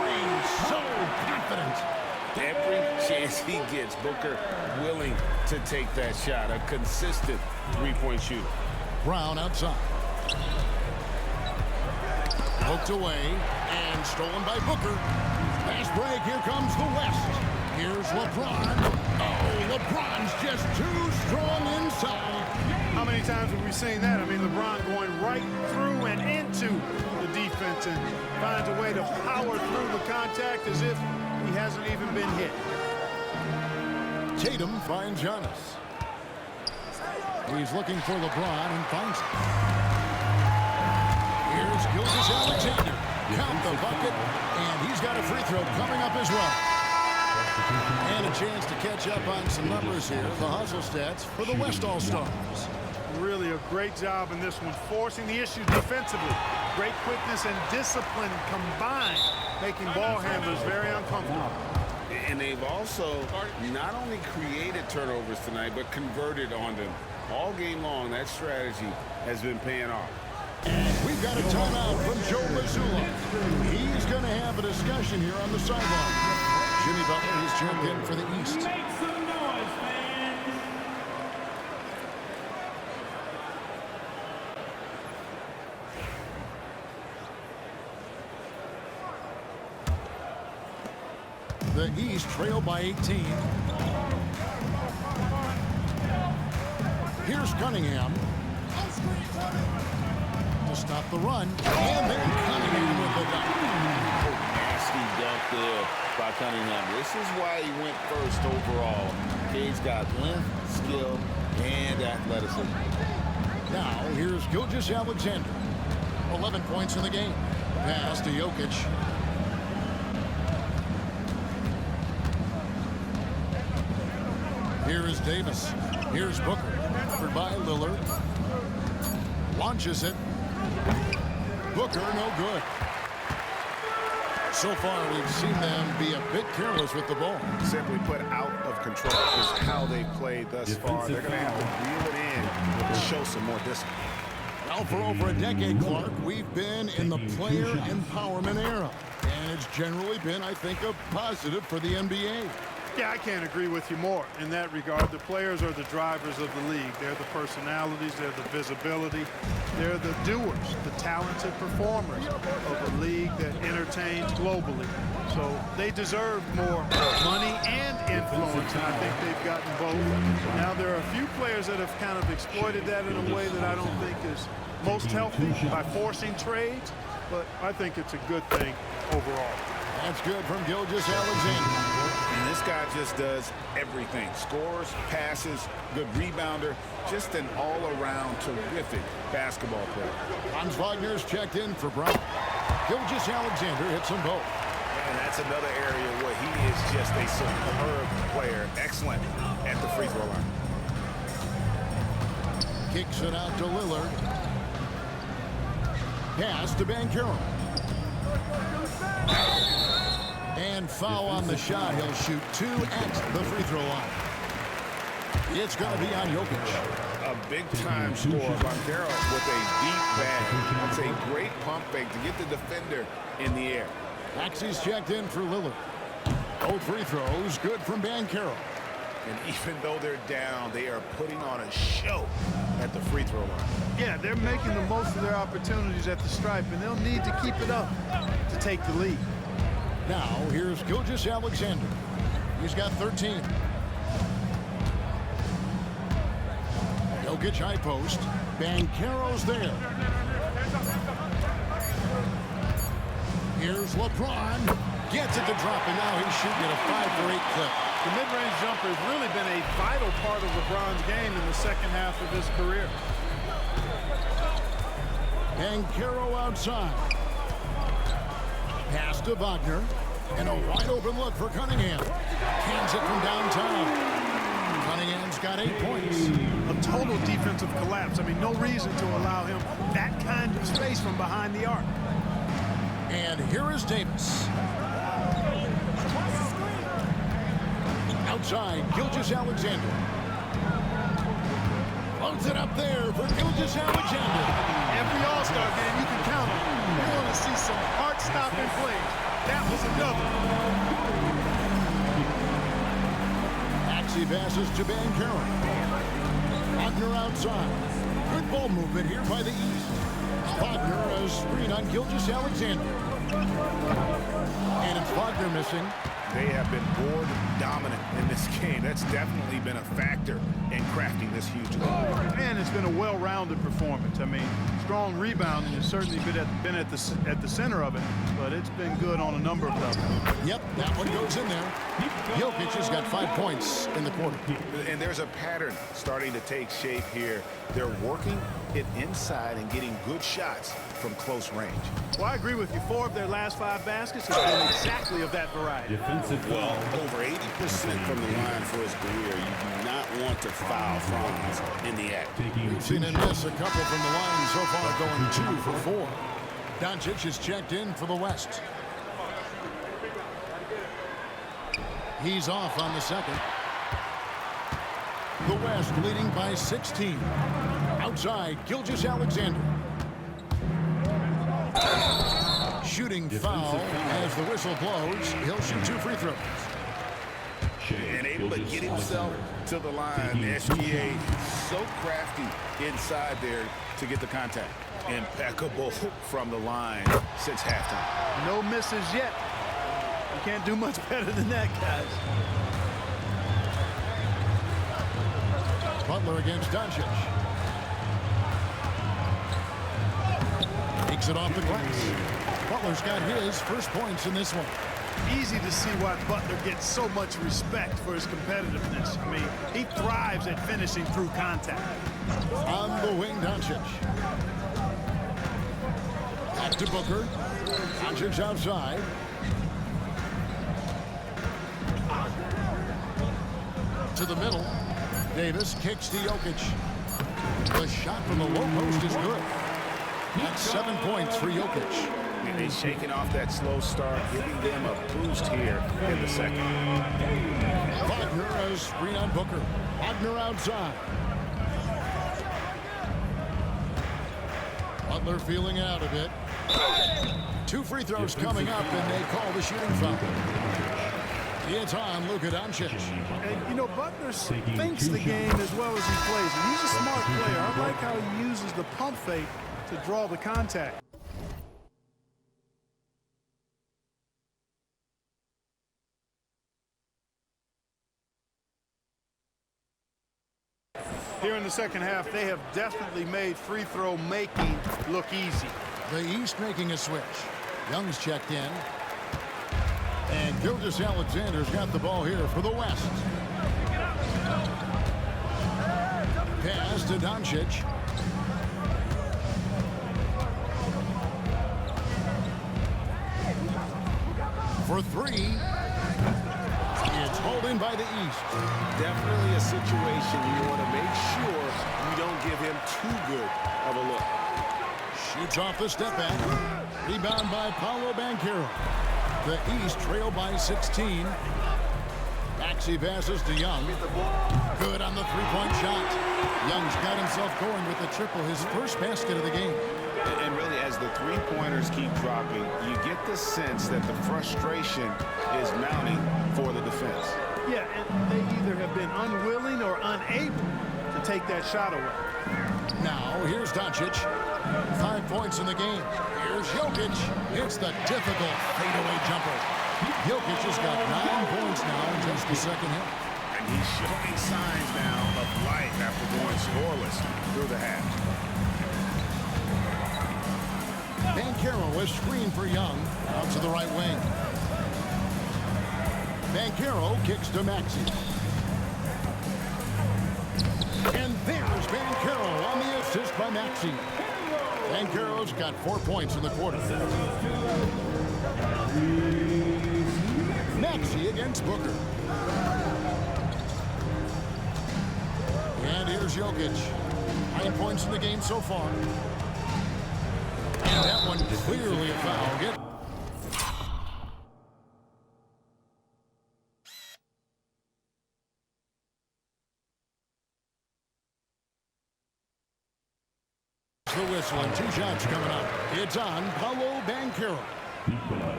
So confident. Every chance he gets, Booker willing to take that shot. A consistent three-point shooter. Brown outside. Poked away and stolen by Booker. Fast break. Here comes the West. Here's LeBron. Oh, LeBron's just too strong inside. How many times have we seen that? I mean, LeBron going right through and into the defense and finds a way to power through the contact as if he hasn't even been hit. Tatum finds Giannis. He's looking for LeBron and finds him. Here's Gilgeous-Alexander. Count the bucket, and he's got a free throw coming up as well. And a chance to catch up on some numbers here. The hustle stats for the West All-Stars. Really a great job in this one, forcing the issue defensively. Great quickness and discipline combined, making ball handlers very uncomfortable. And they've also not only created turnovers tonight, but converted on them. All game long, that strategy has been paying off. And we've got a timeout from Joe Mazzulla. He's going to have a discussion here on the sideline. Jimmy Butler, he's checked in for the East. Make some noise, fans! The East trail by 18. Here's Cunningham. To stop the run. And then Cunningham with the dunk. Nasty dunk there by Cunningham. This is why he went first overall. He's got length, skill, and athleticism. Now, here's Gilgeous-Alexander. 11 points in the game. Pass to Jokic. Here is Davis. Here's Booker. Covered by Lillard. Launches it. Booker, no good. So far, we've seen them be a bit careless with the ball. Simply put, out of control is how they played thus far. They're going to have to reel it in and show some more discipline. Well, for over a decade, Clark, we've been in the player empowerment era. And it's generally been, I think, a positive for the NBA. Yeah, I can't agree with you more in that regard. The players are the drivers of the league. They're the personalities, they're the visibility, they're the doers, the talented performers of a league that entertains globally. So they deserve more money and influence, and I think they've gotten both. Now there are a few players that have kind of exploited that in a way that I don't think is most healthy by forcing trades, but I think it's a good thing overall. That's good from Gilgeous-Alexander. And this guy just does everything. Scores, passes, good rebounder, just an all-around terrific basketball player. Franz Wagner's checked in for Brown. Gilgeous-Alexander hits them both. And that's another area where he is just a superb player. Excellent at the free throw line. Kicks it out to Lillard. Pass to Banchero. And foul on the shot. He'll shoot 2 at the free throw line. It's going to be on Jokic. A big-time score. Banchero with a deep bag. That's a great pump fake to get the defender in the air. Maxey's checked in for Lillard. Both free throws good from Banchero. And even though they're down, they are putting on a show at the free throw line. Yeah, they're making the most of their opportunities at the stripe, and they'll need to keep it up to take the lead. Now, here's Gilgeous-Alexander. He's got 13. Jokic high post. Banchero's there. Here's LeBron. Gets it to drop, and now he's shooting at a 5-for-8 clip. The mid-range jumper has really been a vital part of LeBron's game in the second half of his career. Banchero outside. Pass to Wagner. And a wide-open look for Cunningham. Cans it from downtown. Cunningham's got 8 points. A total defensive collapse. I mean, no reason to allow him that kind of space from behind the arc. And here is Davis. Outside, Gilgeous-Alexander. Loads it up there for Gilgeous-Alexander. Every All-Star game, you can count on. You're going to see some heart-stopping plays. That was another. Maxey passes to Banchero. Wagner outside. Good ball movement here by the East. Wagner a screen on Gilgeous-Alexander. And it's Wagner missing. They have been board dominant in this game. That's definitely been a factor in crafting this huge lead. And it's been a well-rounded performance. I mean, strong rebounding has certainly been at the center of it, but it's been good on a number of levels. Yep, that one goes in there. Jokic has got 5 points in the quarter. And there's a pattern starting to take shape here. They're working it inside and getting good shots from close range. Well, I agree with you. 4 of their last 5 baskets have been exactly of that variety. Well, over 80% from the line for his career. You do not want to foul Franz in the act. We've seen him miss a couple from the line so far, going 2 for 4. Doncic is checked in for the West. He's off on the second. The West leading by 16. Outside, Gilgeous-Alexander. Shooting foul as the whistle blows. He'll shoot 2 free throws. And able to get himself to the line. SGA so crafty inside there to get the contact. Impeccable from the line since halftime. No misses yet. You can't do much better than that, guys. Butler against Doncic. Takes it off the glass. Butler's got his first points in this one. Easy to see why Butler gets so much respect for his competitiveness. I mean, he thrives at finishing through contact. On the wing, Doncic. Back to Booker. Doncic outside. To the middle. Davis kicks to Jokic. The shot from the low post is good. That's 7 points for Jokic. And he's shaking off that slow start, giving them a boost here in the second. Wagner has screen on Booker. Wagner outside. Butler feeling out a bit. 2 free throws coming up, and they call the shooting foul. It's on Luka Doncic. And, you know, Butler thinks the game as well as he plays. And he's a smart player. I like how he uses the pump fake to draw the contact. Here in the second half, they have definitely made free throw making look easy. The East making a switch. Young's checked in. And Gilgeous-Alexander's got the ball here for the West. Pass to Doncic. For 3. It's hauled in by the East. Definitely a situation you want to make sure you don't give him too good of a look. Shoots off the step back. Rebound by Paolo Banchero. The East trail by 16. Maxey passes to Young. Good on the three-point shot. Young's got himself going with the triple, his first basket of the game. And really, as the three-pointers keep dropping, you get the sense that the frustration is mounting for the defense. Yeah, and they either have been unwilling or unable to take that shot away. Now, here's Doncic. 5 points in the game. Here's Jokic. It's the difficult fadeaway jumper. Jokic has got 9 points now in just the second half. And he's showing signs now of life after going scoreless through the half. Banchero is screened for Young out to the right wing. Banchero kicks to Maxey. And there's Banchero on the assist by Maxey. Banchero's got 4 points in the quarter. Maxey against Booker. And here's Jokic. 9 points in the game so far. And that one clearly a foul. The whistle and 2 shots coming up. It's on Paolo Banchero.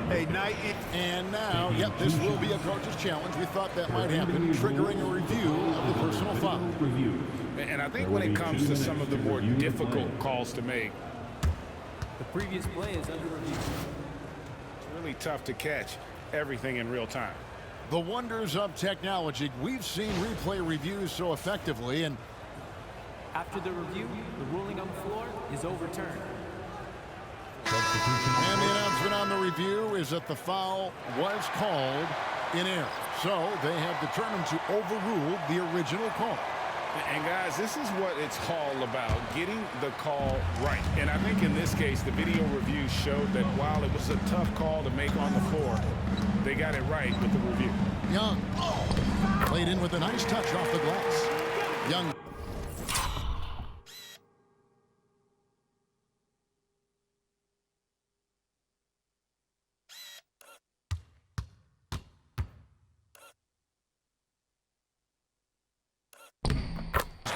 Hey, Knight. And now, yep, this will be a coach's challenge. We thought that might happen, triggering a review of the personal foul. And I think when it comes to some of the more difficult calls to make, the previous play is under review. it's really tough to catch everything in real time. The wonders of technology. We've seen replay reviews so effectively, and after the review, the ruling on the floor is overturned. And the announcement on the review is that the foul was called in error. So they have determined to overrule the original call. And guys, this is what it's all about, getting the call right. And I think in this case, the video review showed that while it was a tough call to make on the floor, they got it right with the review. Young played in with a nice touch off the glass. Young.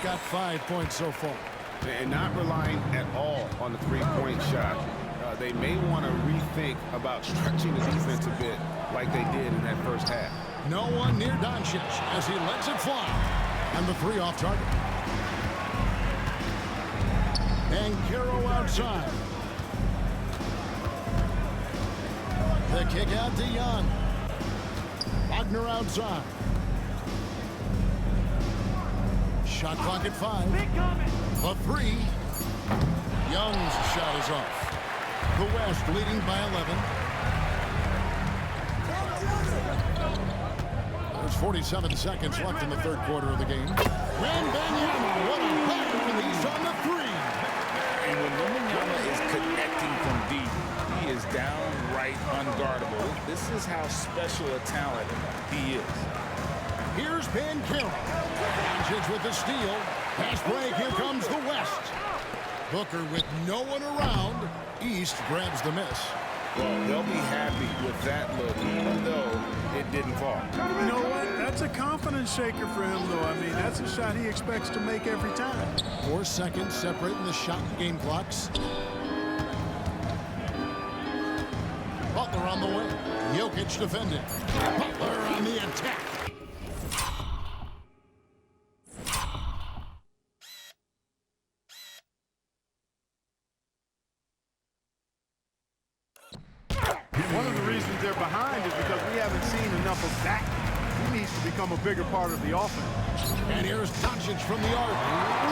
Got 5 points so far. And not relying at all on the three-point shot. They may want to rethink about stretching the defense a bit like they did in that first half. No one near Doncic as he lets it fly. And the 3 off target. Banchero outside. The kick out to Young. Wagner outside. Shot clock at 5. The 3. Young's shot is off. The West leading by 11. There's 47 seconds left in the third quarter of the game. Wembanyama, what a high release on the three. And when Wembanyama is connecting from deep, he is downright unguardable. This is how special a talent he is. Here's Banchero. Doncic with the steal. Pass break, here comes the West. Booker with no one around. East grabs the miss. Well, they'll be happy with that look, even though it didn't fall. You know what? That's a confidence shaker for him, though. I mean, that's a shot he expects to make every time. 4 seconds separating the shot and game clocks. Butler on the way. Jokic defended. Butler on the attack. One of the reasons they're behind is because we haven't seen enough of that. He needs to become a bigger part of the offense. And here's Doncic from the arc.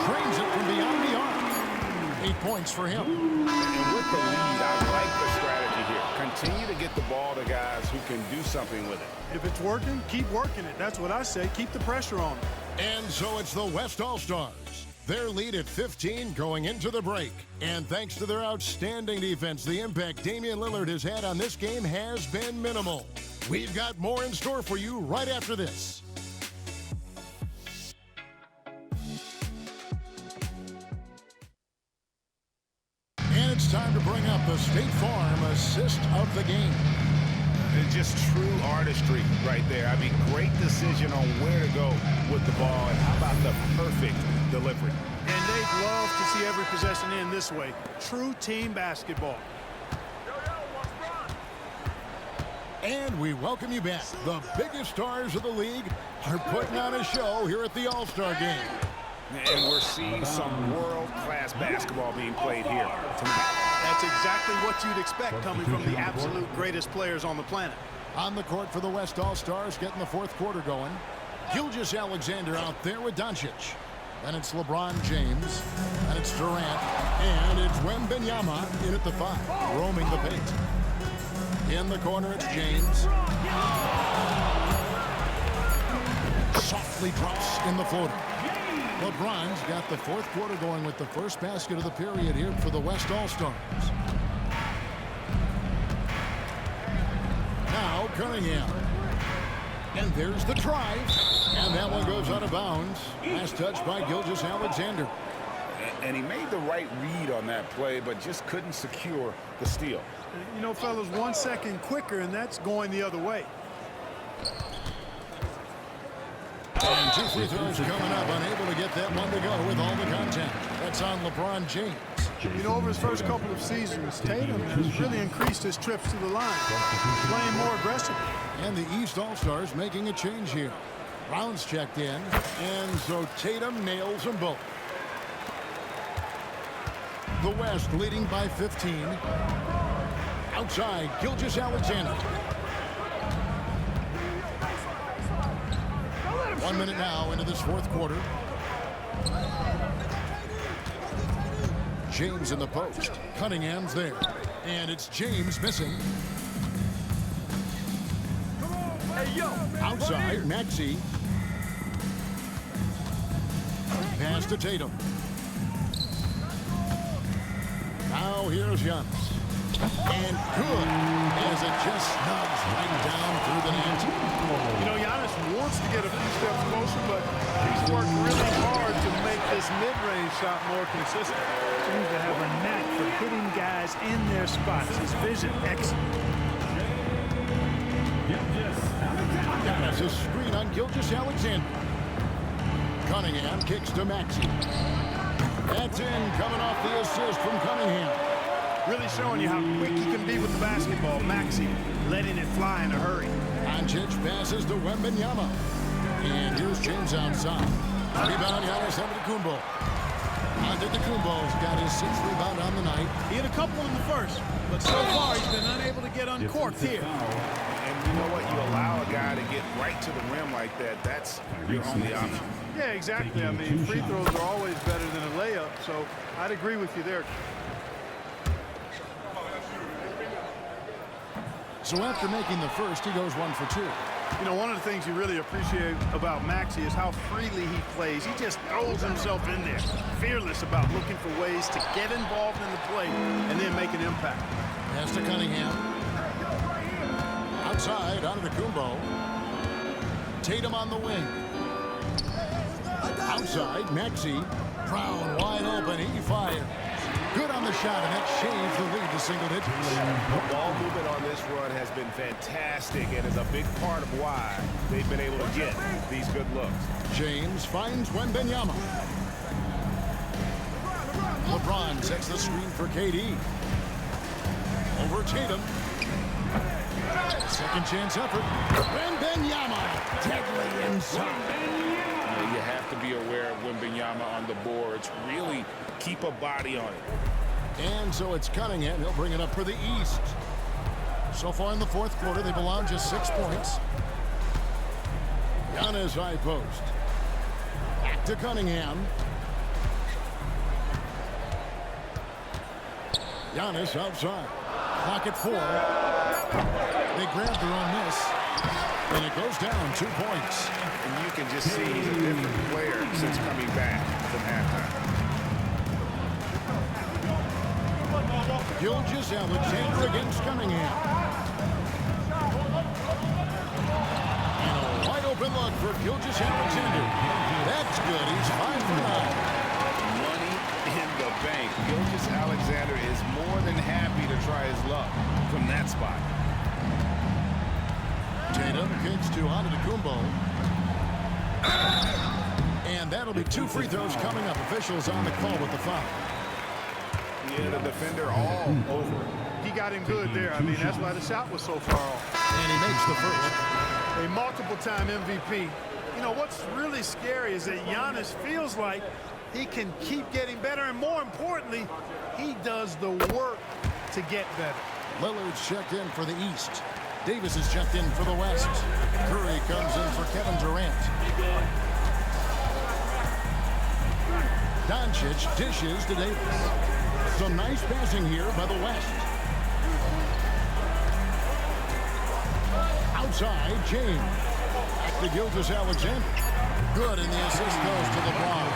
Trains it from beyond the arc. 8 points for him. And with the lead, I like the strategy here. Continue to get the ball to guys who can do something with it. If it's working, keep working it. That's what I say. Keep the pressure on him. And so it's the West All-Stars. Their lead at 15 going into the break. And thanks to their outstanding defense, the impact Damian Lillard has had on this game has been minimal. We've got more in store for you right after this. And it's time to bring up the State Farm assist of the game. It's just true artistry right there. I mean, great decision on where to go with the ball, and how about the perfect delivery. And they'd love to see every possession end this way. True team basketball. And we welcome you back. The biggest stars of the league are putting on a show here at the All-Star Game. And we're seeing some world-class basketball being played here tonight. That's exactly what you'd expect coming from the absolute greatest players on the planet. On the court for the West All-Stars, getting the fourth quarter going. Gilgeous-Alexander out there with Doncic. Then it's LeBron James. And it's Durant. And it's Wembanyama in at the 5, roaming the paint. In the corner, it's James. Softly drops in the floater. LeBron's got the fourth quarter going with the first basket of the period here for the West All-Stars. Now Cunningham. And there's the drive. And that one goes out of bounds. Last touch by Gilgeous-Alexander. And he made the right read on that play, but just couldn't secure the steal. You know, fellas, 1 second quicker, and that's going the other way. And 2 free throws coming up, unable to get that one to go with all the content. That's on LeBron James. You know, over his first couple of seasons, Tatum has really increased his trips to the line, playing more aggressively. And the East All-Stars making a change here. Brown's checked in, and so Tatum nails them both. The West leading by 15. Outside, Gilgeous-Alexander. 1 minute now into this fourth quarter. James in the post. Cunningham's there. And it's James missing. Outside, Maxey. Pass to Tatum. Now here's Giannis. And good, as it just snugs right down through the net. You know, Giannis wants to get a few steps closer, but he's worked really hard to make this mid-range shot more consistent. Seems to have a knack for hitting guys in their spots. His vision, excellent. That's a screen on Gilgeous-Alexander. Cunningham kicks to Maxey. That's in, coming off the assist from Cunningham. Really showing you how quick he can be with the basketball. Maxey letting it fly in a hurry. Doncic passes to Wembanyama. And here's James outside. Rebound, Giannis Antetokounmpo. Antetokounmpo's got his 6th rebound on the night. He had a couple in the first, but so far he's been unable to get uncorked here. And you know what? You allow a guy to get right to the rim like that. That's your only option. Yeah, exactly. I mean, free throws are always better than a layup, so I'd agree with you there. So after making the first, he goes 1 for 2. You know, one of the things you really appreciate about Maxey is how freely he plays. He just throws himself in there, fearless about looking for ways to get involved in the play and then make an impact. Pass to Cunningham. Outside, Antetokounmpo. Tatum on the wing. Outside, Maxey. Brown wide open. He fires. Good on the shot, and that shaves the lead to single digits. The ball movement on this run has been fantastic and is a big part of why they've been able to get these good looks. James finds Wembanyama. LeBron sets the screen for KD. Over Tatum. Second chance effort. Wembanyama. Deadly inside. You have to be aware of Wembanyama on the boards. Really keep a body on it. And so it's Cunningham. He'll bring it up for the East. So far in the fourth quarter, they've allowed just 6 points. Giannis high post. Back to Cunningham. Giannis outside. Clock at 4. They grabbed her on this. And it goes down 2 points. And you can just see he's a different player since coming back from halftime. Gilgeous-Alexander against Cunningham. And a wide open look for Gilgeous-Alexander. That's good. He's 5 for 9. Money in the bank. Gilgeous-Alexander is more than happy to try his luck from that spot. Tatum kicks to Antetokounmpo. And that'll be 2 free throws coming up. Officials on the call with the foul. Yeah, the defender all over it. He got him good there. I mean, that's why the shot was so far off. And he makes the first. A multiple-time MVP. You know, what's really scary is that Giannis feels like he can keep getting better, and more importantly, he does the work to get better. Lillard's checked in for the East. Davis is checked in for the West. Curry comes in for Kevin Durant. Doncic dishes to Davis. Some nice passing here by the West. Outside, James. Back to Gilgeous-Alexander. Good, and the assist goes to LeBron.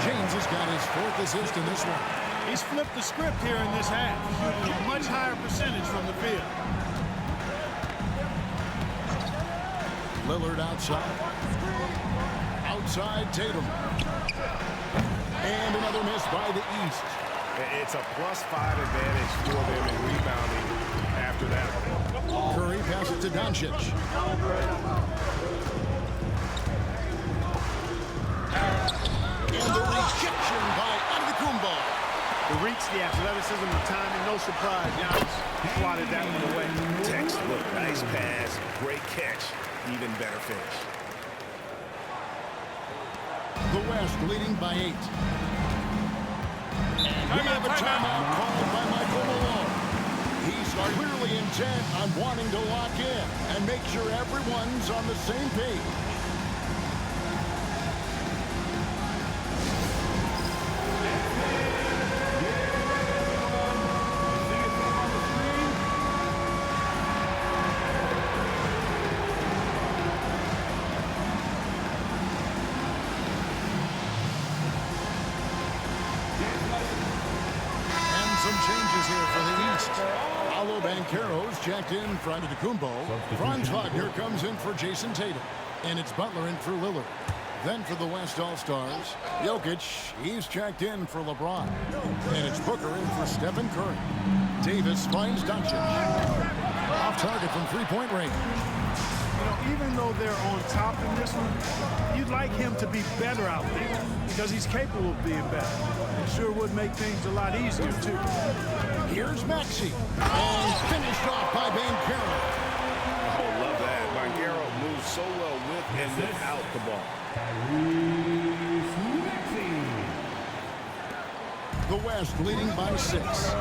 James has got his 4th assist in this one. He's flipped the script here in this half, shooting a much higher percentage from the field. Lillard outside. Outside, Tatum. And another miss by the East. It's a +5 advantage for them in rebounding after that. Curry passes to Doncic. And the rejection by Antetokounmpo. The reach, the athleticism, the timing, no surprise. Giannis swatted that one away. Textbook, nice pass, great catch, even better finish. The West leading by 8. We have a timeout called by Michael Malone. He's clearly intent on wanting to lock in and make sure everyone's on the same page. Banchero's checked in for Antetokounmpo. Franz Wagner comes in for Jason Tatum. And it's Butler in for Lillard. Then for the West All-Stars, Jokic, he's checked in for LeBron. And it's Booker in for Stephen Curry. Davis finds Doncic. Off target from three-point range. You know, even though they're on top in this one, you'd like him to be better out there because he's capable of being better. It sure would make things a lot easier, too. Here's Maxey. And finished off by Banchero. Oh, love that. Banchero moves so well with and without the ball. The West leading by 6.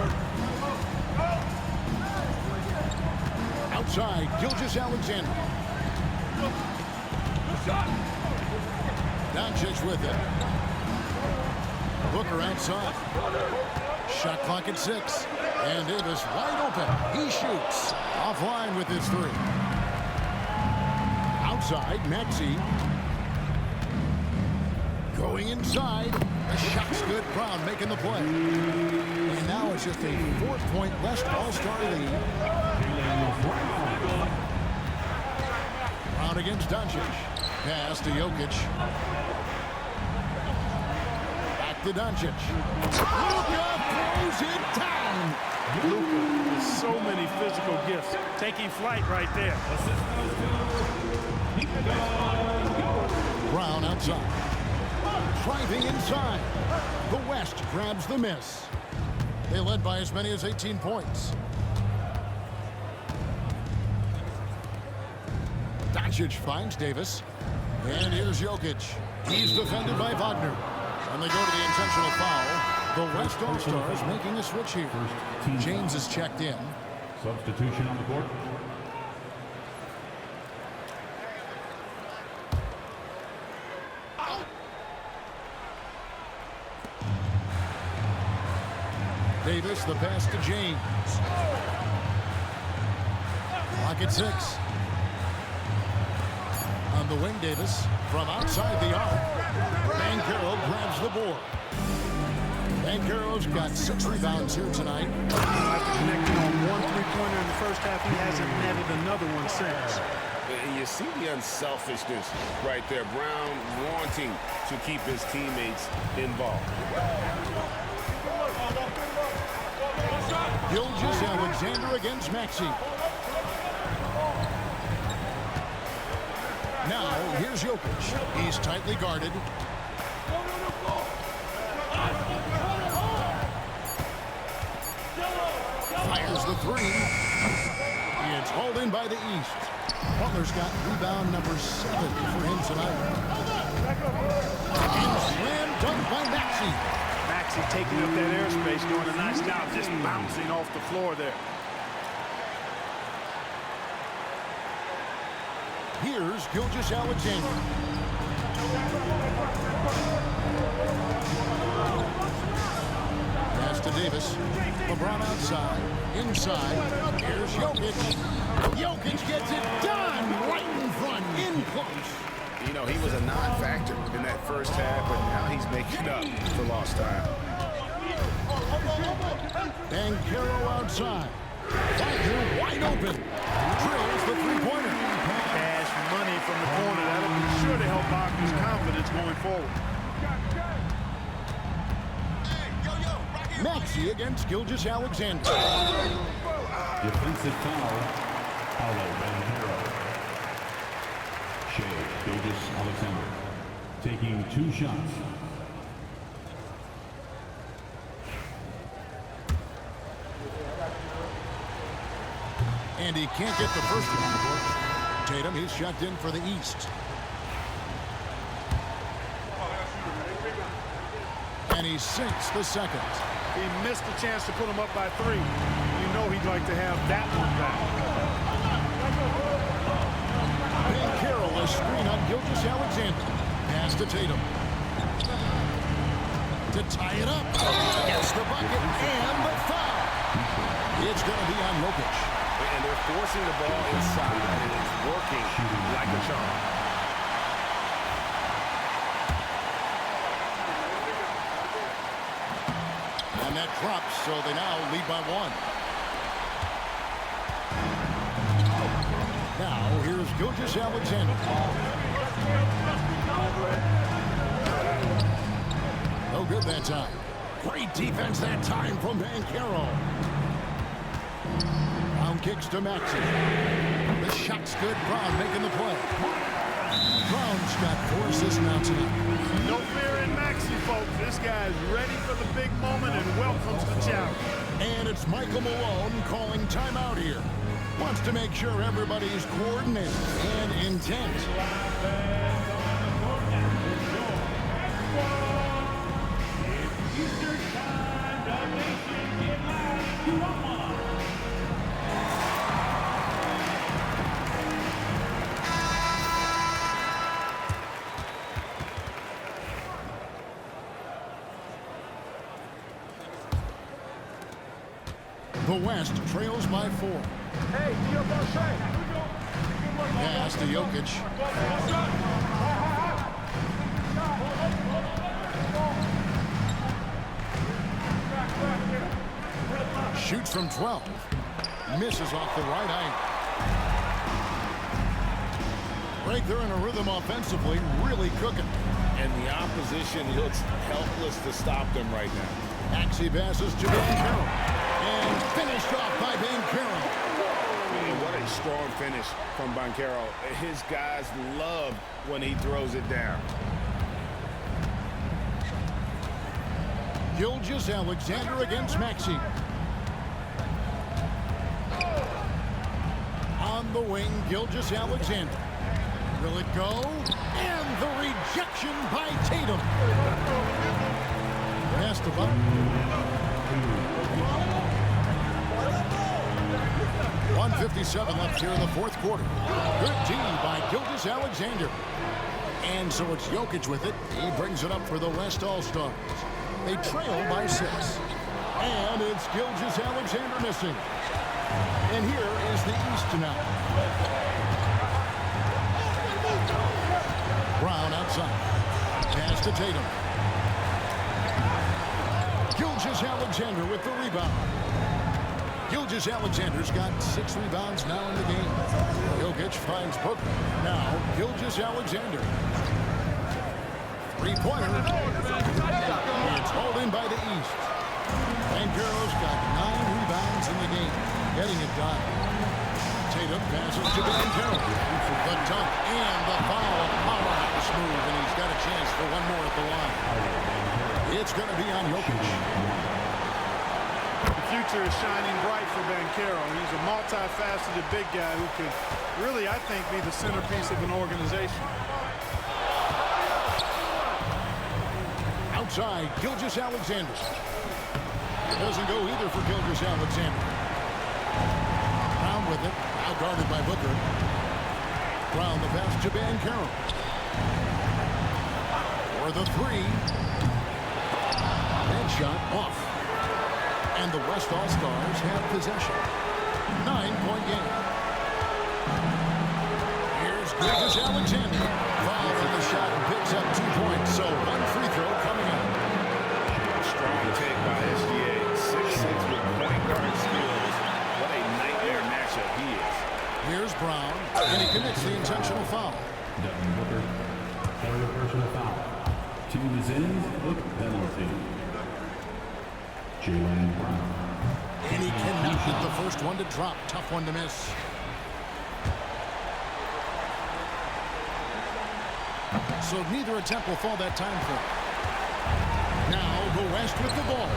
Outside, Gilgeous-Alexander. Doncic with it. Booker outside. Shot clock at 6. And Davis wide open. He shoots. Offline with his three. Outside, Maxey. Going inside. The shot's good. Brown making the play. And now it's just a 4-point West All-Star lead. Brown against Doncic. Pass to Jokic. Back to Doncic. Luka throws it down. Luka with so many physical gifts. Taking flight right there. Brown outside. Driving inside. The West grabs the miss. They led by as many as 18 points. Doncic finds Davis. And here's Jokic. He's defended by Wagner. And they go to the intentional foul. The West All-Stars making a switch here. James is checked in. Substitution on the court. Davis, the pass to James. Clock at 6. On the wing, Davis from outside the arc. Banchero grabs the board. Banchero's got 6 rebounds here tonight. After connecting on 1 3-pointer in the first half, he hasn't netted another one since. And you see the unselfishness right there. Brown wanting to keep his teammates involved. Gilgeous-Alexander against Maxey. Now, here's Jokic. He's tightly guarded. Fires the three. It's hauled in by the East. Butler's got rebound number 7 for him tonight. And slam dunk by Maxey. Maxey taking up that airspace, doing a nice job just bouncing off the floor there. Here's Gilgeous-Alexander. Pass to Davis. LeBron outside. Inside. Here's Jokic. Jokic gets it done right in front, in close. You know, he was a non-factor in that first half, but now he's making up for lost time. Banchero outside. Wagner wide open. Drills the three-pointer. Cash money from the corner. That'll be sure to help Wagner's confidence going forward. Maxey against Gilgeous-Alexander. Defensive foul. Paolo Banchero. Shea Gilgeous-Alexander taking 2 shots. And he can't get the first one. Tatum, he's checked in for the East. And he sinks the second. He missed a chance to put him up by 3. You know he'd like to have that one back. Banchero, a screen on Gilgeous-Alexander. Pass to Tatum. To tie it up. Gets the bucket and the foul. It's going to be on Jokic. And they're forcing the ball inside, and it's working like a charm. And that drops, so they now lead by 1. Now, here's Gilgeous-Alexander. No good that time. Great defense that time from Banchero. Brown kicks to Maxey. The shot's good. Brown making the play. Brown's got 4 assists now tonight. No fear in Maxey, folks. This guy's ready for the big moment and welcomes the challenge. And it's Michael Malone calling timeout here. Wants to make sure everybody's coordinated and intent. The West trails by 4. Pass to Jokic. Shoots from 12. Misses off the right eye. Right there in a rhythm offensively, really cooking. And the opposition looks helpless to stop them right now. Maxey passes to Banchero. And finished off by Banchero. Man, what a strong finish from Banchero. His guys love when he throws it down. Gilgeous-Alexander against Maxey. On the wing, Gilgeous-Alexander. Will it go? And the rejection by Tatum. Pass to Butler. 1:57 left here in the fourth quarter. Good D by Gilgeous-Alexander. And so it's Jokic with it. He brings it up for the West All-Stars. They trail by 6. And it's Gilgeous-Alexander missing. And here is the East now. Brown outside. Pass to Tatum. Gilgeous-Alexander with the rebound. Gilgeous-Alexander's got 6 rebounds now in the game. Jokic finds Booker. Now Gilgeous-Alexander. Three-pointer. It's hauled in by the East. Banchero's got 9 rebounds in the game. Getting it done. Tatum passes to Banchero. The dunk and the foul. Powerhouse move, and he's got a chance for one more at the line. It's going to be on Jokic. The future is shining bright for Banchero. He's a multifaceted big guy who could really, I think, be the centerpiece of an organization. Outside, Gilgeous-Alexander. It doesn't go either for Gilgeous-Alexander. Brown with it. Now guarded by Booker. Brown the pass to Banchero. For the 3. That shot off. And the West All-Stars have possession. 9-point game. Here's Gilgeous-Alexander. Foul in the shot and picks up 2 points. So 1 free throw coming up. Strong take by SGA. 6'6" with point guard skills. What a nightmare matchup he is. Here's Brown, and he commits the intentional foul. Devin Booker, third personal foul. Team is in with penalty. Jaylen Brown. And he cannot get the first one to drop. Tough one to miss. So neither attempt will fall that time for him. Now the West with the ball.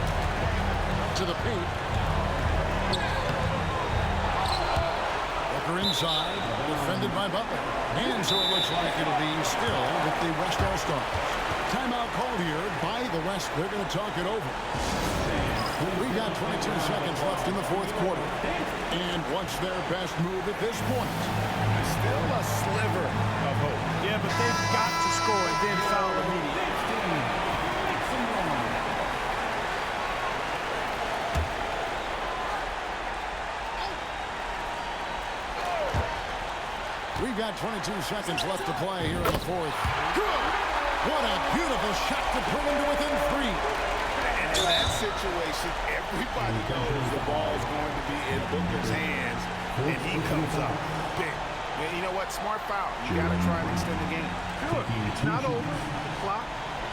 To the paint. Booker inside. Defended by Butler. And so it looks like it'll be still with the West All-Stars. Timeout called here by the West. They're going to talk it over. We've got 22 seconds left in the fourth quarter. And what's their best move at this point? Still a sliver of hope. Yeah, but they've got to score and then foul immediately. We've got 22 seconds left to play here in the fourth. Good! What a beautiful shot to bring him to within 3. And in that situation, everybody knows the ball is going to be in Booker's hands, and he comes up big. And you know what? Smart foul. You got to try and extend the game. Good. It's not over. The clock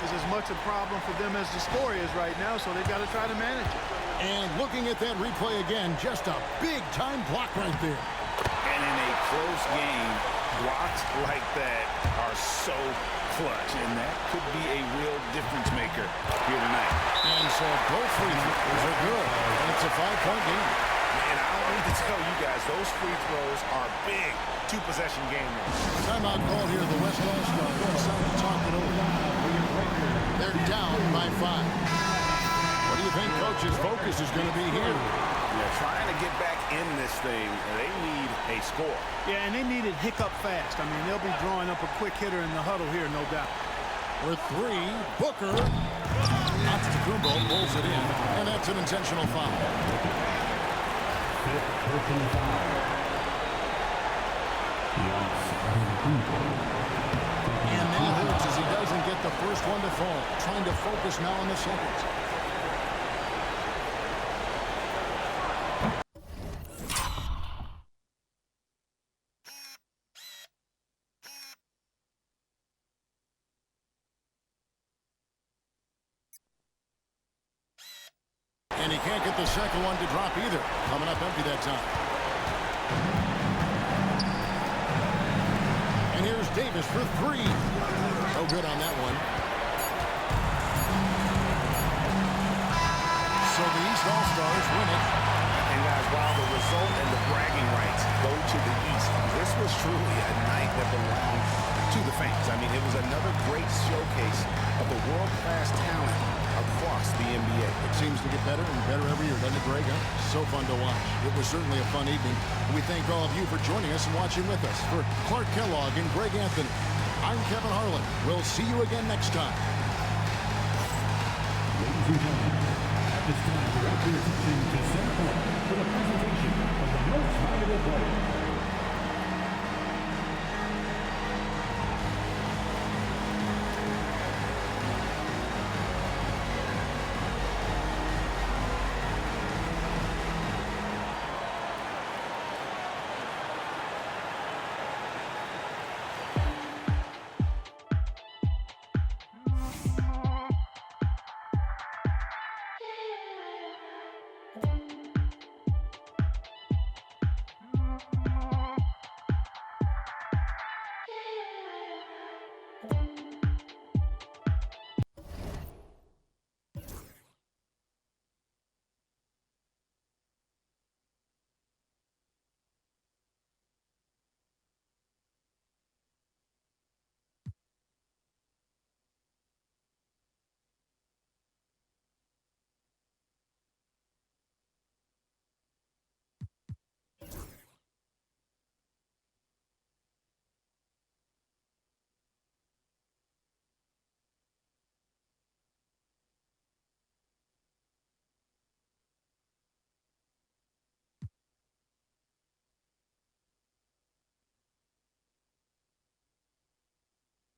is as much a problem for them as the score is right now, so they've got to try to manage it. And looking at that replay again, just a big-time block right there. And in a close game, blocks like that are so clutch, and that could be a real difference maker here tonight. And so both free throws are good, and it's a 5-point game. And I don't need to tell you guys, those free throws are big 2-possession game winners. Timeout call here. The West All-Stars inside to talk it over. They're down by 5. What do you think Coach's focus is going to be here? They're trying to get back in this thing. They need a score. Yeah, and they need it hiccup fast. I mean, they'll be drawing up a quick hitter in the huddle here, no doubt. For 3, Booker. Antetokounmpo pulls it in, and that's an intentional foul. fifth personal foul. And that hurts as he doesn't get the first one to fall. Trying to focus now on the second. And he can't get the second one to drop either. Coming up empty that time. And here's Davis for three. No good on that one. So the East All-Stars win it. And guys, while the result and the bragging rights go to the East, this was truly a night that belonged to the fans. I mean, it was another great showcase of the world-class talent across the NBA. It seems to get better and better every year, doesn't it, Greg? Huh? So fun to watch. It was certainly a fun evening. We thank all of you for joining us and watching with us. For Clark Kellogg and Greg Anthony, I'm Kevin Harlan. We'll see you again next time. Ladies and gentlemen, at this time, direct your attention to center court.